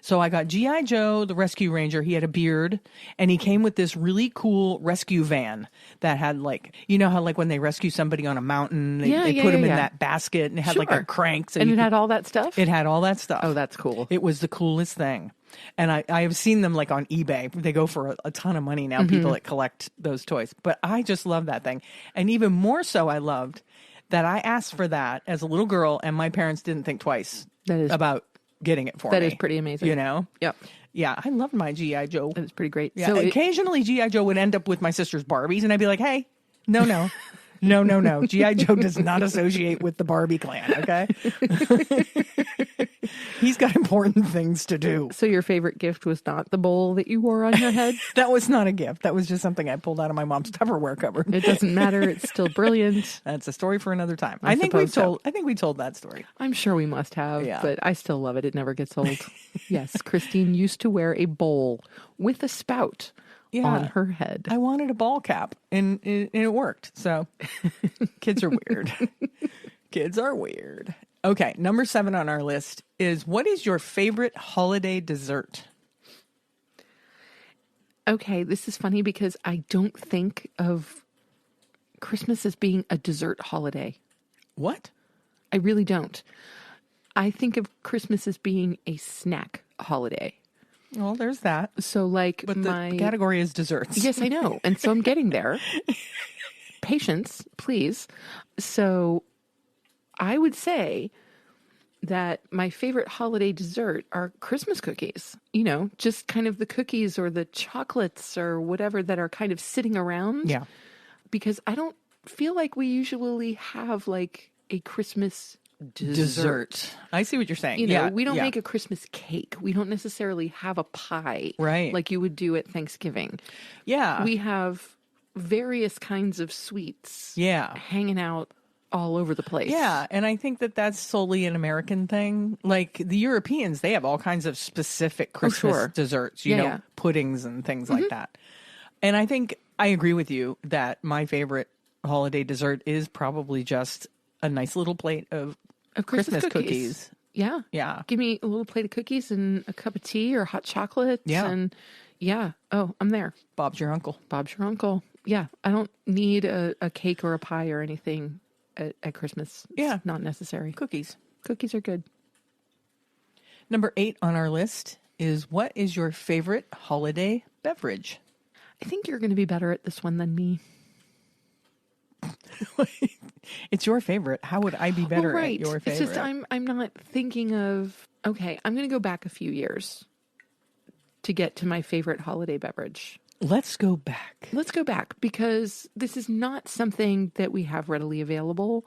So I got G.I. Joe, the rescue ranger. He had a beard, and he came with this really cool rescue van that had like, you know how like when they rescue somebody on a mountain, they put him in that basket, and it had like a crank. So and it had all that stuff? It had all that stuff. Oh, that's cool. It was the coolest thing. And I have seen them like on eBay. They go for a ton of money now, people that collect those toys. But I just love that thing. And even more so, I loved that I asked for that as a little girl, and my parents didn't think twice about getting it for me. That is pretty amazing. You know? Yep. Yeah, I loved my G.I. Joe. It was pretty great. Yeah, so occasionally G.I. Joe would end up with my sister's Barbies, and I'd be like, hey, no. No. G.I. Joe does not associate with the Barbie clan, okay? He's got important things to do. So your favorite gift was not the bowl that you wore on your head? That was not a gift. That was just something I pulled out of my mom's Tupperware cupboard. It doesn't matter. It's still brilliant. That's a story for another time. I think we told that story. I'm sure we must have, but I still love it. It never gets old. Yes, Christine used to wear a bowl with a spout on her head. I wanted a ball cap, and it worked. So kids are weird. Kids are weird. Okay, number 7 on our list is, what is your favorite holiday dessert? Okay, this is funny because I don't think of Christmas as being a dessert holiday. What? I really don't. I think of Christmas as being a snack holiday. Well, there's that. So like, but the category is desserts. Yes, I know. And so I'm getting there. Patience, please. So I would say that my favorite holiday dessert are Christmas cookies. You know, just kind of the cookies or the chocolates or whatever that are kind of sitting around. Yeah. Because I don't feel like we usually have like a Christmas dessert. I see what you're saying. You know, we don't make a Christmas cake. We don't necessarily have a pie. Right. Like you would do at Thanksgiving. Yeah. We have various kinds of sweets. Yeah. Hanging out all over the place. Yeah, and I think that that's solely an American thing. Like the Europeans, they have all kinds of specific Christmas desserts, you know, puddings and things like that. And I think I agree with you that my favorite holiday dessert is probably just a nice little plate of Christmas cookies. Yeah. Yeah. Give me a little plate of cookies and a cup of tea or hot chocolate. Yeah. And oh, I'm there. Bob's your uncle. Bob's your uncle. Yeah. I don't need a cake or a pie or anything at Christmas. It's not necessary. Cookies are good. Number 8 on our list is, what is your favorite holiday beverage? I think you're going to be better at this one than me. It's your favorite. How would I be better at your favorite? It's just I'm not thinking of, okay, I'm going to go back a few years to get to my favorite holiday beverage. Let's go back. Let's go back, because this is not something that we have readily available.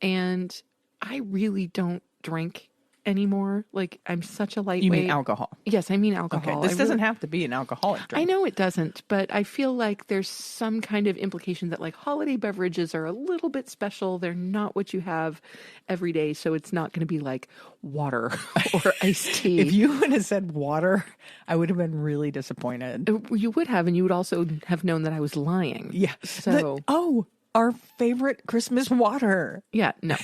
And I really don't drink anymore. Like, I'm such a lightweight. You mean alcohol? Yes, I mean alcohol. Okay. This doesn't have to be an alcoholic drink. I know it doesn't, but I feel like there's some kind of implication that like holiday beverages are a little bit special. They're not what you have every day. So it's not going to be like water or iced tea. If you would have said water, I would have been really disappointed. You would have, and you would also have known that I was lying. Yeah. So, our favorite Christmas water. Yeah, no.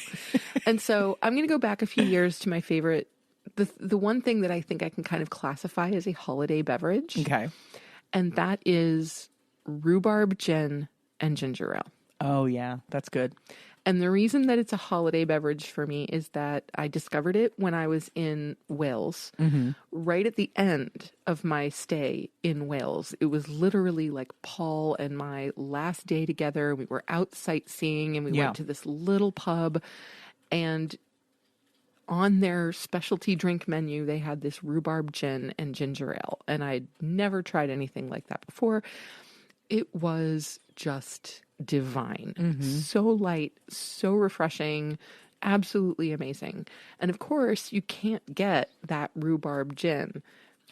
And so I'm going to go back a few years to my favorite, the one thing that I think I can kind of classify as a holiday beverage. Okay. And that is rhubarb gin and ginger ale. Oh, yeah. That's good. And the reason that it's a holiday beverage for me is that I discovered it when I was in Wales, right at the end of my stay in Wales. It was literally like Paul and my last day together. We were out sightseeing and we went to this little pub, and on their specialty drink menu, they had this rhubarb gin and ginger ale. And I'd never tried anything like that before. It was just divine. So light, so refreshing, absolutely amazing. And of course, you can't get that rhubarb gin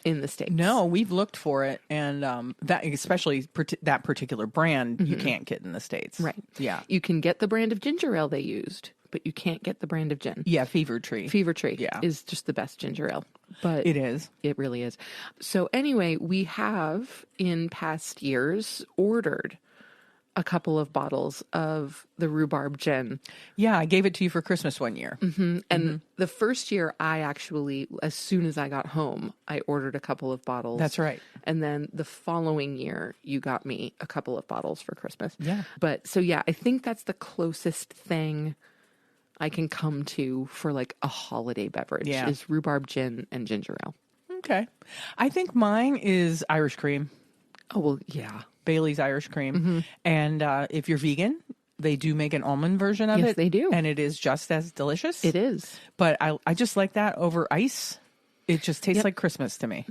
in the States. No, we've looked for it, and that especially that particular brand you can't get in the States. Right. Yeah. You can get the brand of ginger ale they used, but you can't get the brand of gin. Yeah, Fever Tree. Fever Tree is just the best ginger ale. But it is. It really is. So anyway, we have in past years ordered a couple of bottles of the rhubarb gin. Yeah, I gave it to you for Christmas one year. And the first year I actually, as soon as I got home, I ordered a couple of bottles. That's right. And then the following year, you got me a couple of bottles for Christmas. Yeah. But so yeah, I think that's the closest thing I can come to for like a holiday beverage is rhubarb gin and ginger ale. Okay. I think mine is Irish cream. Oh, well, yeah. Bailey's Irish cream. And if you're vegan, they do make an almond version of it. Yes, they do. And it is just as delicious. It is. But I just like that over ice. It just tastes like Christmas to me.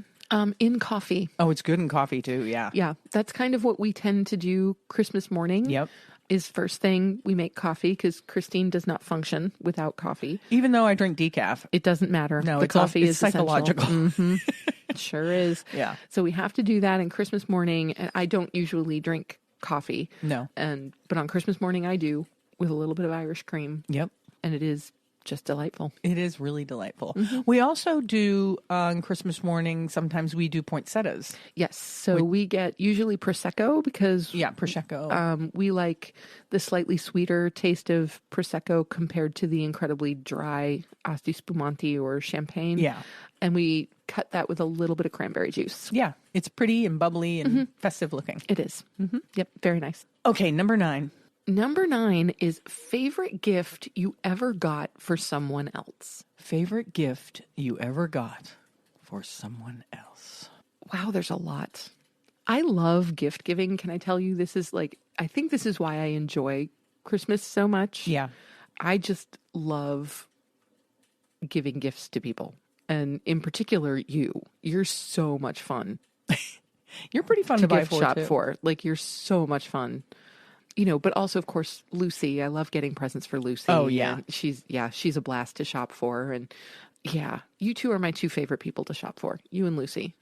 In coffee. Oh, it's good in coffee too. Yeah. Yeah. That's kind of what we tend to do Christmas morning. Yep. Is first thing we make coffee because Christine does not function without coffee. Even though I drink decaf. It doesn't matter. No, the coffee is psychological. It sure is. Yeah. So we have to do that in Christmas morning. And I don't usually drink coffee. No. But on Christmas morning I do, with a little bit of Irish cream. Yep. And it is just delightful. It is really delightful. We also do on Christmas morning, sometimes we do poinsettias. Yes. So we get usually Prosecco because Prosecco. We like the slightly sweeter taste of Prosecco compared to the incredibly dry Asti Spumante or champagne. Yeah. And we cut that with a little bit of cranberry juice. Yeah. It's pretty and bubbly and festive looking. It is. Yep. Very nice. Okay. Number 9. Number 9 is favorite gift you ever got for someone else. Favorite gift you ever got for someone else. Wow, there's a lot. I love gift giving. Can I tell you, I think this is why I enjoy Christmas so much. Yeah. I just love giving gifts to people. And in particular, you're so much fun. You're pretty fun to buy for, shop too. for. Like, you're so much fun. But also, of course, Lucy. I love getting presents for Lucy. Oh, yeah. She's a blast to shop for. And yeah, you two are my 2 favorite people to shop for, you and Lucy.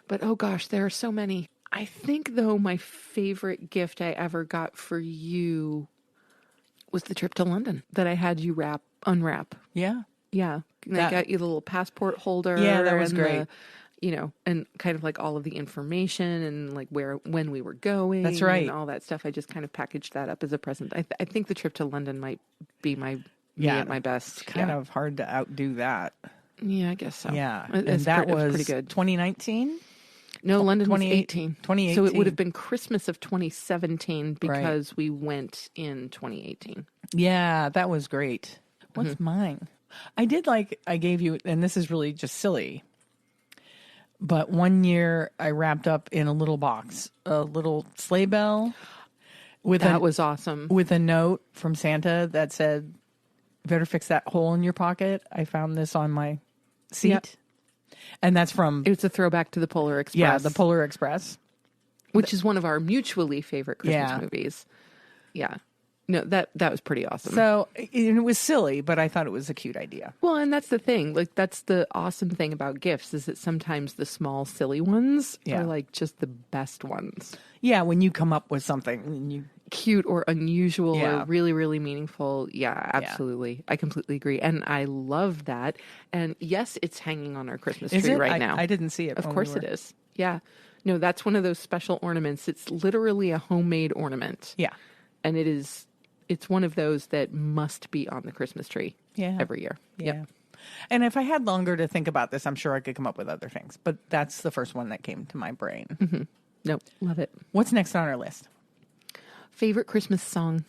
But oh gosh, there are so many. I think, though, my favorite gift I ever got for you was the trip to London that I had you unwrap. Yeah. Yeah. And I got you the little passport holder. Yeah, that was great. And kind of like all of the information and like when we were going. That's right. And all that stuff. I just kind of packaged that up as a present. I think the trip to London might be me at my best. It's kind of hard to outdo that. Yeah, I guess so. Yeah. It's that was pretty good. 2019? No, London was 2018. So it would have been Christmas of 2017 because we went in 2018. Yeah, that was great. What's mine? I gave you, and this is really just silly, but one year I wrapped up in a little box, a little sleigh bell. That was awesome. With a note from Santa that said, better fix that hole in your pocket. I found this on my seat. Yep. And that's from... It's a throwback to the Polar Express. Yeah, the Polar Express. Which is one of our mutually favorite Christmas movies. Yeah. No, that was pretty awesome. So it was silly, but I thought it was a cute idea. Well, and that's the thing. Like, that's the awesome thing about gifts is that sometimes the small, silly ones are like just the best ones. Yeah, when you come up with something cute or unusual or really, really meaningful. Yeah, absolutely. Yeah. I completely agree. And I love that. And yes, it's hanging on our Christmas tree right now. I didn't see it. Of course it is. Yeah. No, that's one of those special ornaments. It's literally a homemade ornament. Yeah. And it's one of those that must be on the Christmas tree every year. Yeah. Yep. And if I had longer to think about this, I'm sure I could come up with other things. But that's the first one that came to my brain. Mm-hmm. Nope. Love it. What's next on our list? Favorite Christmas song?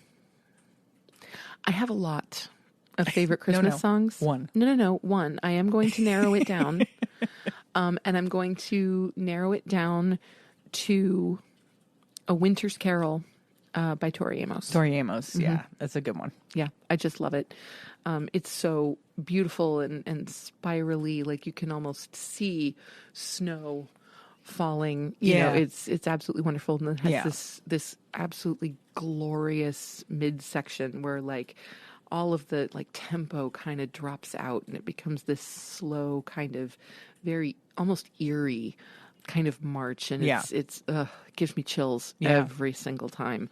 I have a lot of favorite Christmas songs. One. No. One. I am going to narrow it down. And I'm going to narrow it down to A Winter's Carol by Tori Amos. Tori Amos, yeah. That's a good one. Yeah, I just love it. It's so beautiful and spirally, like you can almost see snow falling. You know, it's absolutely wonderful. And it has this absolutely glorious midsection where like all of the like tempo kind of drops out and it becomes this slow kind of very almost eerie kind of march. And it gives me chills every single time.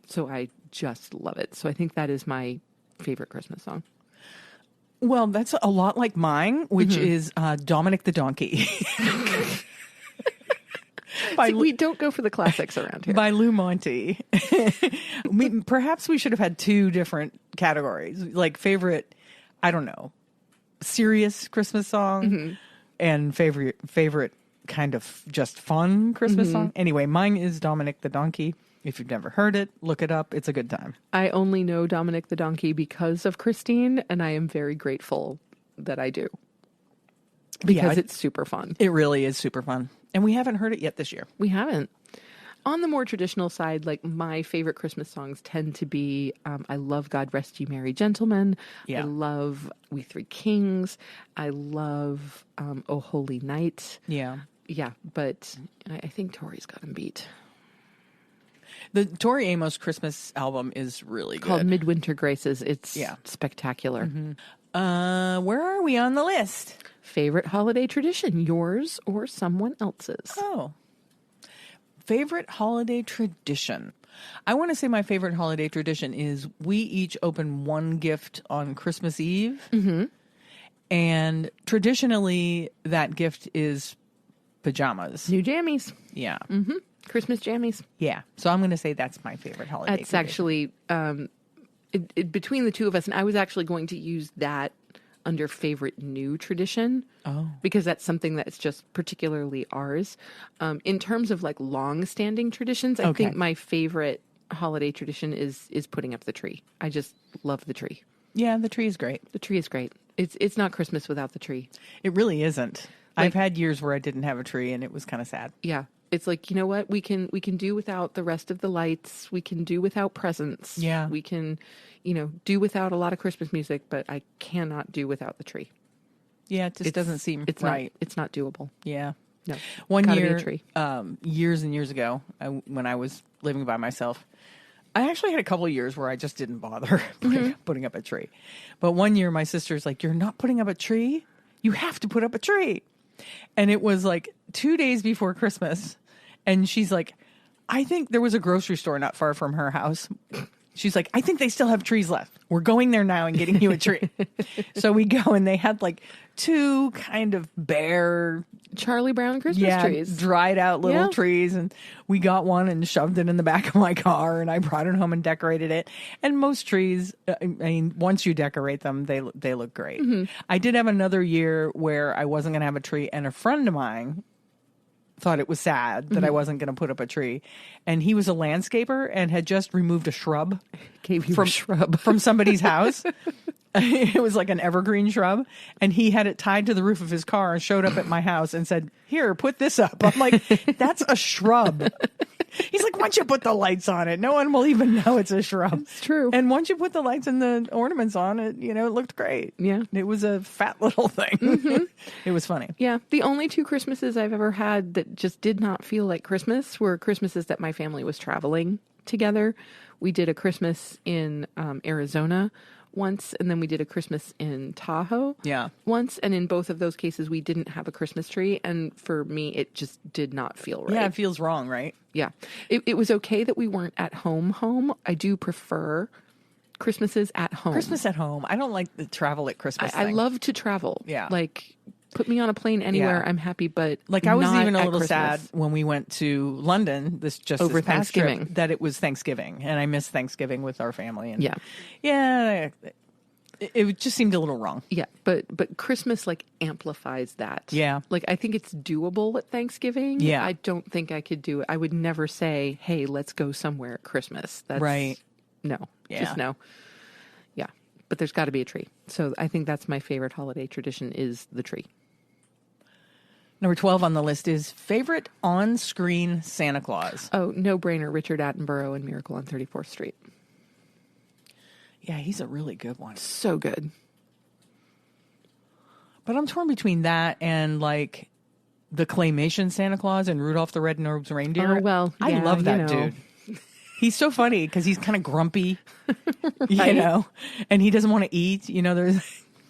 So I just love it. So I think that is my favorite Christmas song. Well, that's a lot like mine, which is Dominic the Donkey. We don't go for the classics around here. By Lou Monte. Perhaps we should have had two different categories, like favorite, I don't know, serious Christmas song and favorite kind of just fun Christmas song. Anyway, mine is Dominic the Donkey. If you've never heard it, look it up. It's a good time. I only know Dominic the Donkey because of Christine, and I am very grateful that I do. Because it's super fun. It really is super fun. And we haven't heard it yet this year. We haven't. On the more traditional side, like my favorite Christmas songs tend to be, I love God Rest Ye Merry Gentlemen. Yeah. I love We Three Kings. I love O Holy Night. Yeah. Yeah, but I think Tori's got him beat. The Tori Amos Christmas album is really good. Called Midwinter Graces. It's spectacular. Where are we on the list? Favorite holiday tradition, yours or someone else's? Oh. Favorite holiday tradition. I want to say my favorite holiday tradition is we each open one gift on Christmas Eve. And traditionally, that gift is pajamas. New jammies. Yeah. Christmas jammies. Yeah. So I'm going to say that's my favorite holiday That's actually, between the two of us, and I was actually going to use that under favorite new tradition. Oh. Because that's something that's just particularly ours. In terms of like long-standing traditions, I think my favorite holiday tradition is putting up the tree. I just love the tree. Yeah, the tree is great. The tree is great. It's not Christmas without the tree. It really isn't. Like, I've had years where I didn't have a tree and it was kind of sad. Yeah. It's like, you know what? We can do without the rest of the lights. We can do without presents. Yeah. We can, do without a lot of Christmas music, but I cannot do without the tree. Yeah, it just doesn't seem right. It's not doable. Yeah. No. One Gotta year, be a tree. years and years ago, when I was living by myself, I actually had a couple of years where I just didn't bother putting up a tree. But one year, my sister's like, "You're not putting up a tree? You have to put up a tree." And it was like 2 days before Christmas. And she's like, I think there was a grocery store not far from her house. She's like, I think they still have trees left. We're going there now and getting you a tree. So we go and they had like two kind of bare Charlie Brown Christmas trees. Dried out little trees. And we got one and shoved it in the back of my car and I brought it home and decorated it. And most trees, I mean, once you decorate them, they look great. I did have another year where I wasn't going to have a tree and a friend of mine thought it was sad that I wasn't going to put up a tree. And he was a landscaper and had just removed a shrub. Gave you a shrub. From somebody's house. It was like an evergreen shrub. And he had it tied to the roof of his car and showed up at my house and said, "Here, put this up." I'm like, that's a shrub. He's like, "Once you put the lights on it, no one will even know it's a shrub." It's true. And once you put the lights and the ornaments on it, it looked great. Yeah. It was a fat little thing. It was funny. Yeah. The only two Christmases I've ever had that just did not feel like Christmas were Christmases that my family was traveling together. We did a Christmas in Arizona once, and then we did a Christmas in Tahoe once, and in both of those cases we didn't have a Christmas tree, and for me it just did not feel right. Yeah, it feels wrong, right? Yeah. It was okay that we weren't at home. I do prefer Christmases at home. Christmas at home. I don't like the travel at Christmas I thing. love to travel. Yeah. Like, put me on a plane anywhere, I'm happy, but like I was not even a at little Christmas. sad when we went to London Over this past Thanksgiving. trip, that it was Thanksgiving and I missed Thanksgiving with our family. And Yeah. it just seemed a little wrong. Yeah, but Christmas like amplifies that. Yeah. Like I think it's doable at Thanksgiving. Yeah. I don't think I could do it. I would never say, "Hey, let's go somewhere at Christmas." That's Right. No. Yeah. Just no. but there's got to be a tree. So I think that's my favorite holiday tradition is the tree. Number 12 on the list is favorite on-screen Santa Claus. Oh, no brainer. Richard Attenborough in Miracle on 34th Street. Yeah, he's a really good one. So good. But I'm torn between that and like the claymation Santa Claus and Rudolph the Red-Nosed Reindeer. Oh, well, I yeah, love that dude. He's so funny because he's kind of grumpy, right? You know, and he doesn't want to eat. You know,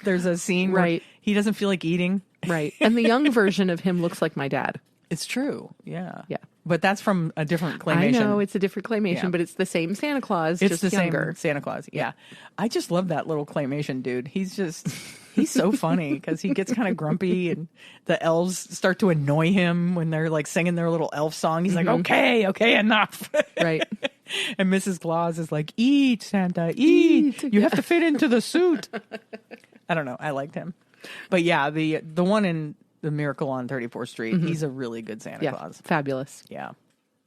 there's a scene where right. he doesn't feel like eating. Right. And the young version of him looks like my dad. It's true. Yeah. Yeah. But that's from a different claymation. I know it's a different claymation, but it's the same Santa Claus, it's just the younger. Same Santa Claus. Yeah. I just love that little claymation dude. He's so funny because he gets kind of grumpy and the elves start to annoy him when they're like singing their little elf song. He's like, okay, enough. Right. And Mrs. Claus is like, eat, Santa, eat. You have to fit into the suit. I don't know. I liked him. But yeah, the one in The Miracle on 34th Street, he's a really good Santa Claus. Fabulous. Yeah.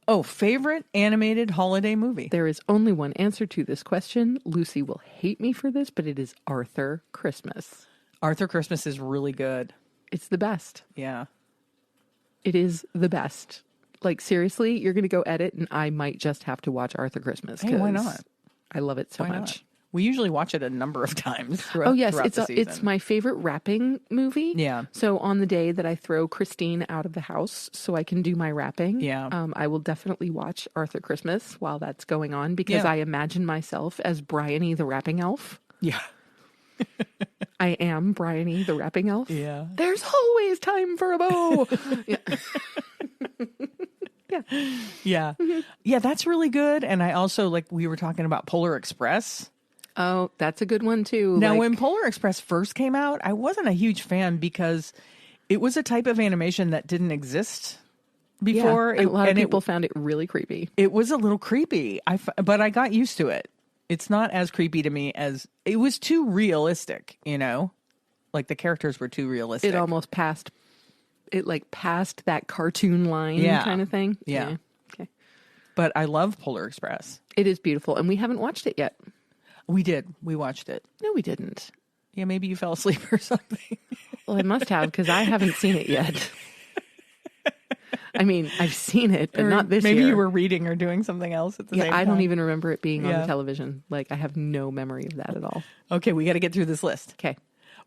Oh, favorite animated holiday movie? There is only one answer to this question. Lucy will hate me for this, but it is Arthur Christmas. Arthur Christmas is really good. It's the best. Yeah. It is the best. Like, seriously, you're going to go edit, and I might just have to watch Arthur Christmas. Hey, why not? I love it so much. Not? We usually watch it a number of times throughout, oh, yes. it's my favorite wrapping movie. Yeah. So on the day that I throw Christine out of the house so I can do my wrapping, I will definitely watch Arthur Christmas while that's going on because I imagine myself as Bryony the wrapping elf. Yeah. I am Bryony the wrapping elf. Yeah. There's always time for a bow. Yeah. Yeah. Yeah, that's really good. And I also, like, we were talking about Polar Express. Oh, that's a good one, too. Now, when Polar Express first came out, I wasn't a huge fan because it was a type of animation that didn't exist before. Yeah, and a lot of people found it really creepy. It was a little creepy, but I got used to it. It's not as creepy to me as... It was too realistic, you know? Like, the characters were too realistic. It almost passed... It, like, passed that cartoon line kind of thing. Yeah. Okay. But I love Polar Express. It is beautiful, and we haven't watched it yet. We did. We watched it. No, we didn't. Yeah, maybe you fell asleep or something. Well, I must have, because I haven't seen it yet. I mean, I've seen it, but not this year. Maybe you were reading or doing something else at the same time. I don't even remember it being on the television. Like, I have no memory of that at all. Okay, we got to get through this list. Okay.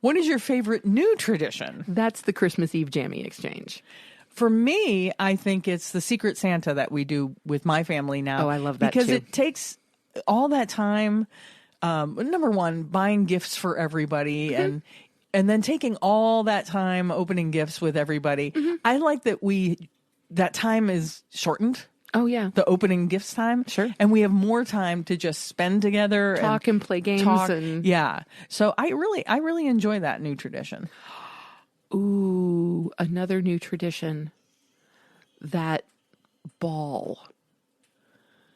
What is your favorite new tradition? That's the Christmas Eve jammy exchange. For me, I think it's the Secret Santa that we do with my family now. Oh, I love that because too. It takes all that time. Number one, buying gifts for everybody and then taking all that time opening gifts with everybody. I like that time is shortened. Oh, yeah. The opening gifts time. Sure. And we have more time to just spend together. Talk and play games. Yeah. So I really enjoy that new tradition. Ooh, another new tradition. That ball.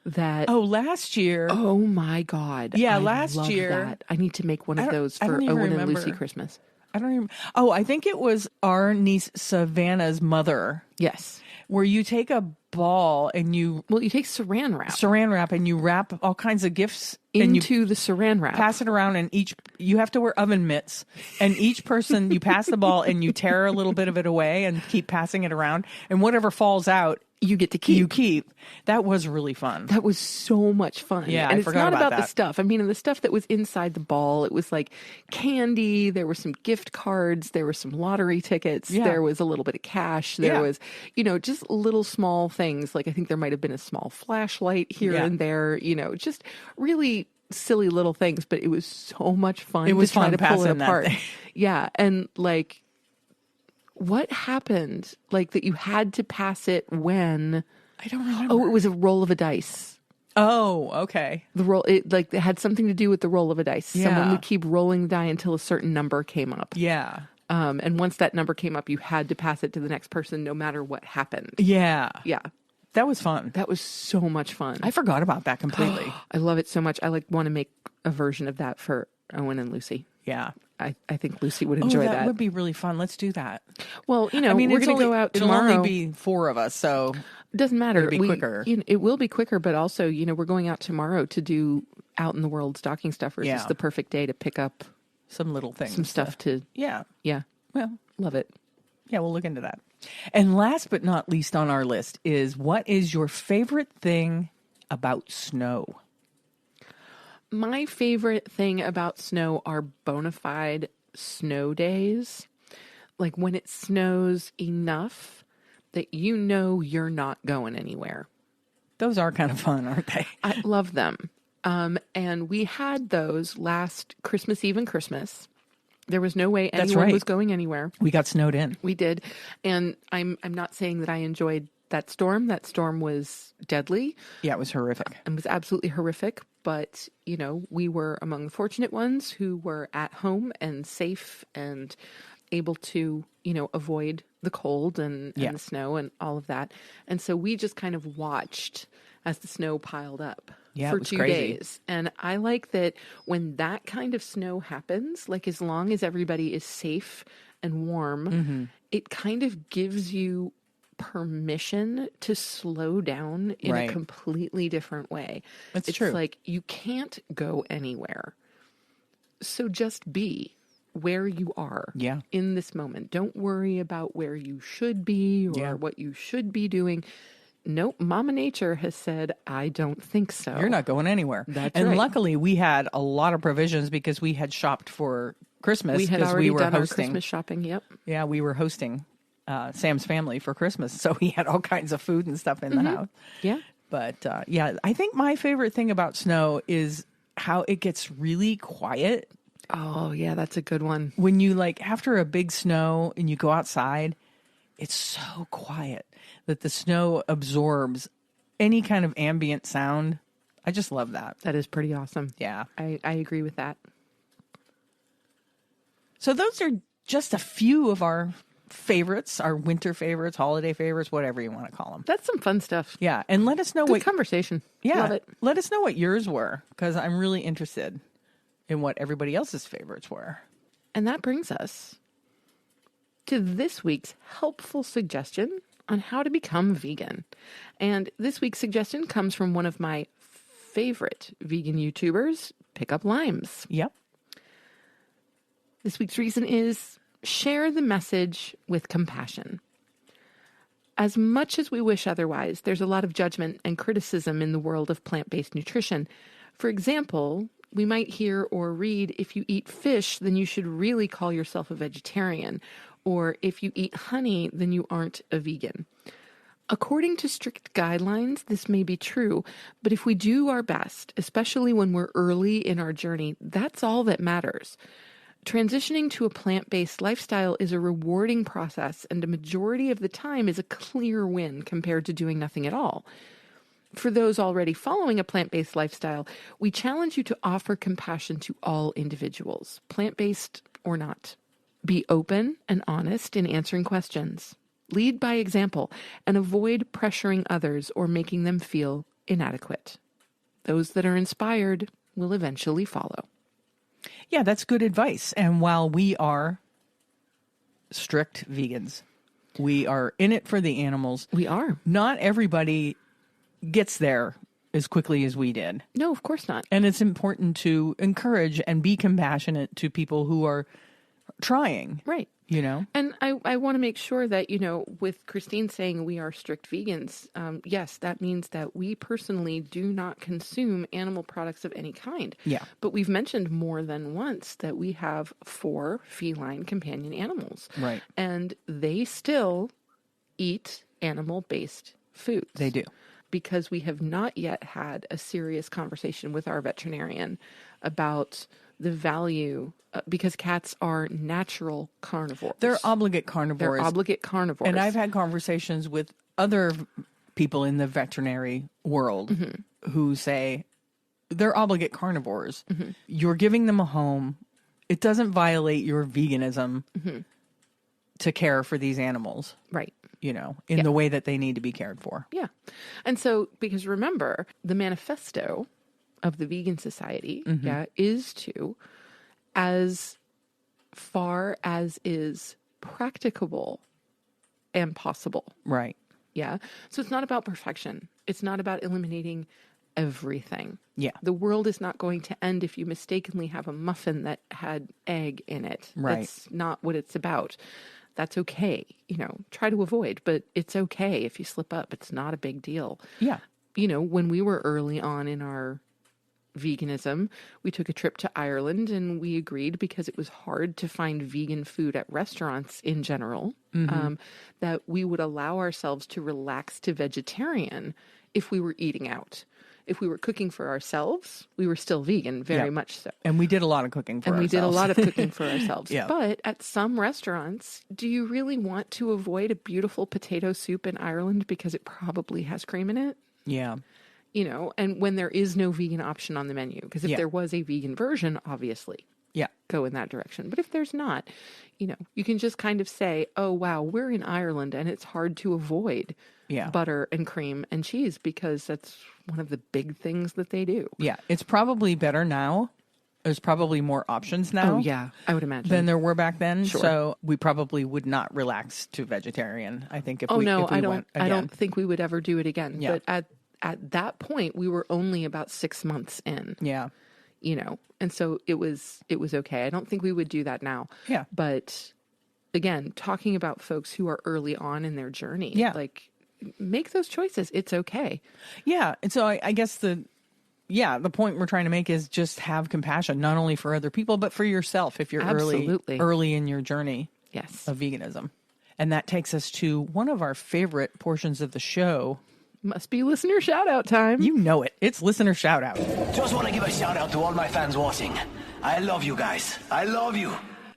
Last year. Oh, my God. Yeah, I last love year. That. I need to make one of those for Owen and Lucy Christmas. I don't even... Oh, I think it was our niece Savannah's mother. Yes. Where you take a ball and you take saran wrap. And you wrap all kinds of gifts into the saran wrap. Pass it around and you have to wear oven mitts and each person you pass the ball and you tear a little bit of it away and keep passing it around and whatever falls out you get to keep. You keep. That was really fun. That was so much fun. Yeah, and I it's forgot not about that. the stuff. I mean, the stuff that was inside the ball, it was like candy. There were some gift cards. There were some lottery tickets. Yeah. There was a little bit of cash. There was, just little small things. Like I think there might have been a small flashlight here and there. Just really silly little things. But it was so much fun. It was to try fun to pull it passing that apart. thing. Yeah, and like. What happened? Like that you had to pass it when... I don't remember. Oh, it was a roll of a dice. Oh, okay. It had something to do with the roll of a dice. Yeah. Someone would keep rolling the die until a certain number came up. Yeah. And once that number came up, you had to pass it to the next person no matter what happened. Yeah. Yeah. That was fun. That was so much fun. I forgot about that completely. I love it so much. I want to make a version of that for Owen and Lucy. Yeah. I think Lucy would enjoy that. That would be really fun. Let's do that. Well, we're going to go out tomorrow. It'll only be 4 of us, so... It doesn't matter. It'll be quicker. It will be quicker, but also, we're going out tomorrow to do out in the world stocking stuffers. Yeah. It's the perfect day to pick up some little things. Some stuff to... Yeah. Yeah. Well, love it. Yeah, we'll look into that. And last but not least on our list is, what is your favorite thing about snow? My favorite thing about snow are bona fide snow days. Like when it snows enough that you're not going anywhere. Those are kind of fun, aren't they? I love them. And we had those last Christmas Eve and Christmas. There was no way anyone was going anywhere. We got snowed in. We did. And I'm not saying that I enjoyed that storm. That storm was deadly. Yeah, it was horrific. It was absolutely horrific. But, we were among the fortunate ones who were at home and safe and able to, avoid the cold and the snow and all of that. And so we just kind of watched as the snow piled up for 2 days. And I like that when that kind of snow happens, like as long as everybody is safe and warm, it kind of gives you permission to slow down in a completely different way. It's true. It's like you can't go anywhere. So just be where you are in this moment. Don't worry about where you should be or what you should be doing. Nope, Mama Nature has said, I don't think so. You're not going anywhere. That's and right. luckily, we had a lot of provisions because we had shopped for Christmas. We had already done our Christmas shopping, yep. Yeah, we were hosting Sam's family for Christmas, so we had all kinds of food and stuff in the house. Yeah. But, I think my favorite thing about snow is how it gets really quiet. Oh, yeah, that's a good one. When you, after a big snow and you go outside, it's so quiet that the snow absorbs any kind of ambient sound. I just love that. That is pretty awesome. Yeah. I agree with that. So those are just a few of our favorites, our winter favorites, holiday favorites, whatever you want to call them. That's some fun stuff. Yeah. And let us know Good conversation. Yeah. Love it. Let us know what yours were, because I'm really interested in what everybody else's favorites were. And that brings us to this week's helpful suggestion on how to become vegan. And this week's suggestion comes from one of my favorite vegan YouTubers, Pick Up Limes. Yep. This week's reason is share the message with compassion. As much as we wish otherwise, there's a lot of judgment and criticism in the world of plant-based nutrition. For example, we might hear or read, if you eat fish, then you should really call yourself a vegetarian. Or if you eat honey, then you aren't a vegan. According to strict guidelines, this may be true, but if we do our best, especially when we're early in our journey, that's all that matters. Transitioning to a plant-based lifestyle is a rewarding process, and a majority of the time is a clear win compared to doing nothing at all. For those already following a plant-based lifestyle, we challenge you to offer compassion to all individuals, plant-based or not. Be open and honest in answering questions. Lead by example and avoid pressuring others or making them feel inadequate. Those that are inspired will eventually follow. Yeah, that's good advice. And while we are strict vegans, we are in it for the animals. We are. Not everybody gets there as quickly as we did. No, of course not. And it's important to encourage and be compassionate to people who are trying. Right. And I want to make sure that, with Christine saying we are strict vegans, yes, that means that we personally do not consume animal products of any kind. Yeah. But we've mentioned more than once that we have 4 feline companion animals. Right. And they still eat animal-based foods. They do. Because we have not yet had a serious conversation with our veterinarian about the value, because cats are natural carnivores. They're obligate carnivores. And I've had conversations with other people in the veterinary world who say they're obligate carnivores. You're giving them a home. It doesn't violate your veganism to care for these animals. Right. In the way that they need to be cared for. Yeah. And so, because remember, the manifesto of the Vegan Society is to, as far as is practicable and possible. Right. Yeah. So it's not about perfection. It's not about eliminating everything. Yeah. The world is not going to end if you mistakenly have a muffin that had egg in it. Right. That's not what it's about. That's okay. Try to avoid, but it's okay if you slip up. It's not a big deal. Yeah. When we were early on in our veganism, we took a trip to Ireland and we agreed, because it was hard to find vegan food at restaurants in general, that we would allow ourselves to relax to vegetarian if we were eating out. If we were cooking for ourselves, we were still vegan, very much so. And we did a lot of cooking for ourselves. And we did a lot of cooking for ourselves. Yeah. But at some restaurants, do you really want to avoid a beautiful potato soup in Ireland because it probably has cream in it? Yeah. And when there is no vegan option on the menu, because if there was a vegan version, obviously, go in that direction. But if there's not, you can just kind of say, oh, wow, we're in Ireland and it's hard to avoid butter and cream and cheese because that's one of the big things that they do. Yeah. It's probably better now. There's probably more options now. Oh, yeah, I would imagine. Than there were back then. Sure. So we probably would not relax to vegetarian, I think, if we I went again. I don't think we would ever do it again. Yeah. But at that point, we were only about 6 months in. Yeah. And so it was okay. I don't think we would do that now. Yeah. But again, talking about folks who are early on in their journey, make those choices. It's okay. Yeah. And so I guess the point we're trying to make is just have compassion, not only for other people, but for yourself if you're early in your journey of veganism. And that takes us to one of our favorite portions of the show. Must be listener shout out time. You know it. It's listener shout out. Just want to give a shout out to all my fans watching. I love you guys. I love you.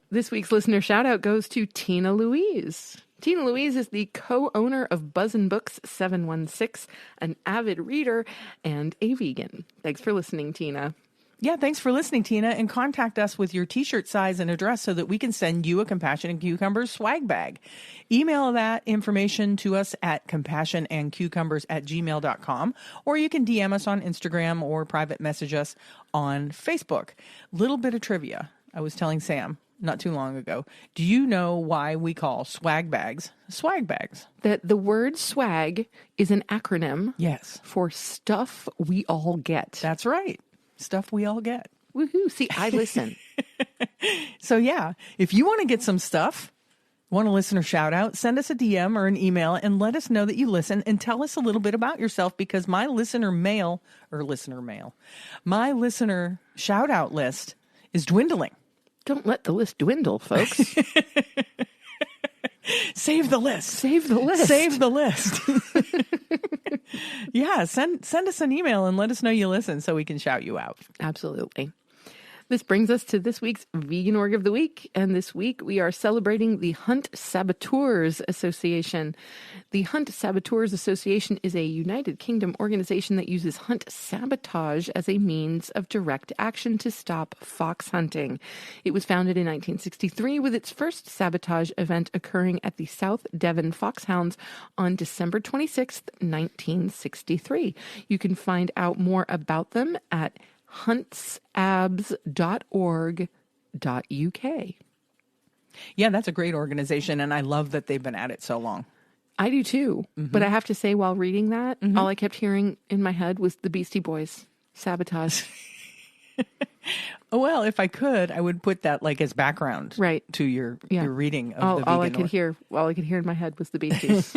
This week's listener shout out goes to Tina Louise. Tina Louise is the co-owner of Buzzin' Books 716, an avid reader and a vegan. Thanks for listening, Tina. Yeah, thanks for listening, Tina, and contact us with your t-shirt size and address so that we can send you a Compassion and Cucumbers swag bag. Email that information to us at compassionandcucumbers@gmail.com, or you can DM us on Instagram or private message us on Facebook. Little bit of trivia. I was telling Sam not too long ago. Do you know why we call swag bags swag bags? That the word swag is an acronym for stuff we all get. That's right. Stuff we all get. Woohoo. See, I listen. So yeah, if you want to get some stuff, want a listener shout out, send us a DM or an email and let us know that you listen and tell us a little bit about yourself, because my listener shout out list is dwindling. Don't let the list dwindle, folks. Save the list. Save the list. Save the list. Yeah, send us an email and let us know you listen so we can shout you out. Absolutely. This brings us to this week's Vegan Org of the Week. And this week we are celebrating the Hunt Saboteurs Association. The Hunt Saboteurs Association is a United Kingdom organization that uses hunt sabotage as a means of direct action to stop fox hunting. It was founded in 1963 with its first sabotage event occurring at the South Devon Foxhounds on December 26th, 1963. You can find out more about them at huntsabs.org.uk. Yeah, that's a great organization, and I love that they've been at it so long. I do too. Mm-hmm. But I have to say, while reading that, all I kept hearing in my head was the Beastie Boys, Sabotage. Well, if I could, I would put that like as background to your reading of the vegan. All I could hear in my head was the Beasties.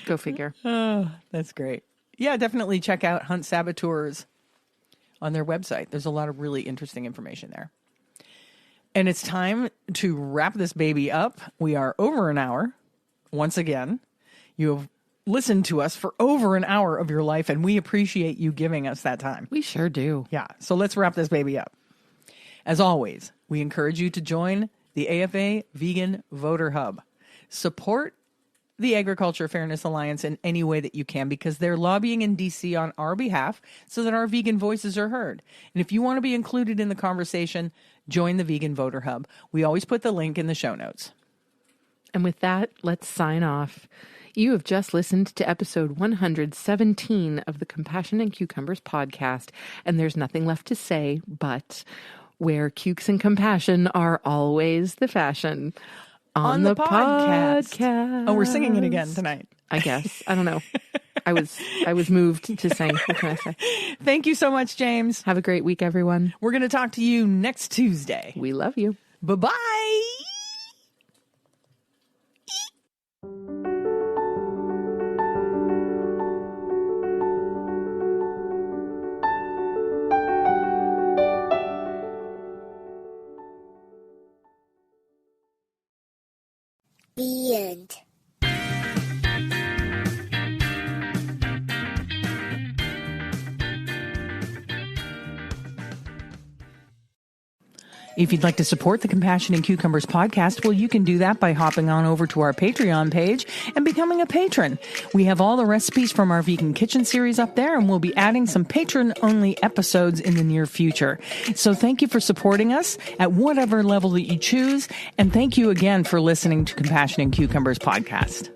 Go figure. Oh, that's great. Yeah, definitely check out Hunt Saboteurs on their website. There's a lot of really interesting information there. And it's time to wrap this baby up. We are over an hour. Once again, you have listened to us for over an hour of your life, and we appreciate you giving us that time. We sure do. Yeah. So let's wrap this baby up. As always, we encourage you to join the AFA Vegan Voter Hub. Support the Agriculture Fairness Alliance in any way that you can, because they're lobbying in D.C. on our behalf so that our vegan voices are heard. And if you want to be included in the conversation, join the Vegan Voter Hub. We always put the link in the show notes. And with that, let's sign off. You have just listened to episode 117 of the Compassion and Cucumbers podcast, and there's nothing left to say but where cukes and compassion are always the fashion. on the podcast. Oh, we're singing it again tonight. I guess. I don't know. I was moved to sing. What can I say? Thank you so much, James. Have a great week, everyone. We're going to talk to you next Tuesday. We love you. Bye-bye. The end. If you'd like to support the Compassion and Cucumbers podcast, well, you can do that by hopping on over to our Patreon page and becoming a patron. We have all the recipes from our vegan kitchen series up there, and we'll be adding some patron-only episodes in the near future. So thank you for supporting us at whatever level that you choose, and thank you again for listening to Compassion and Cucumbers podcast.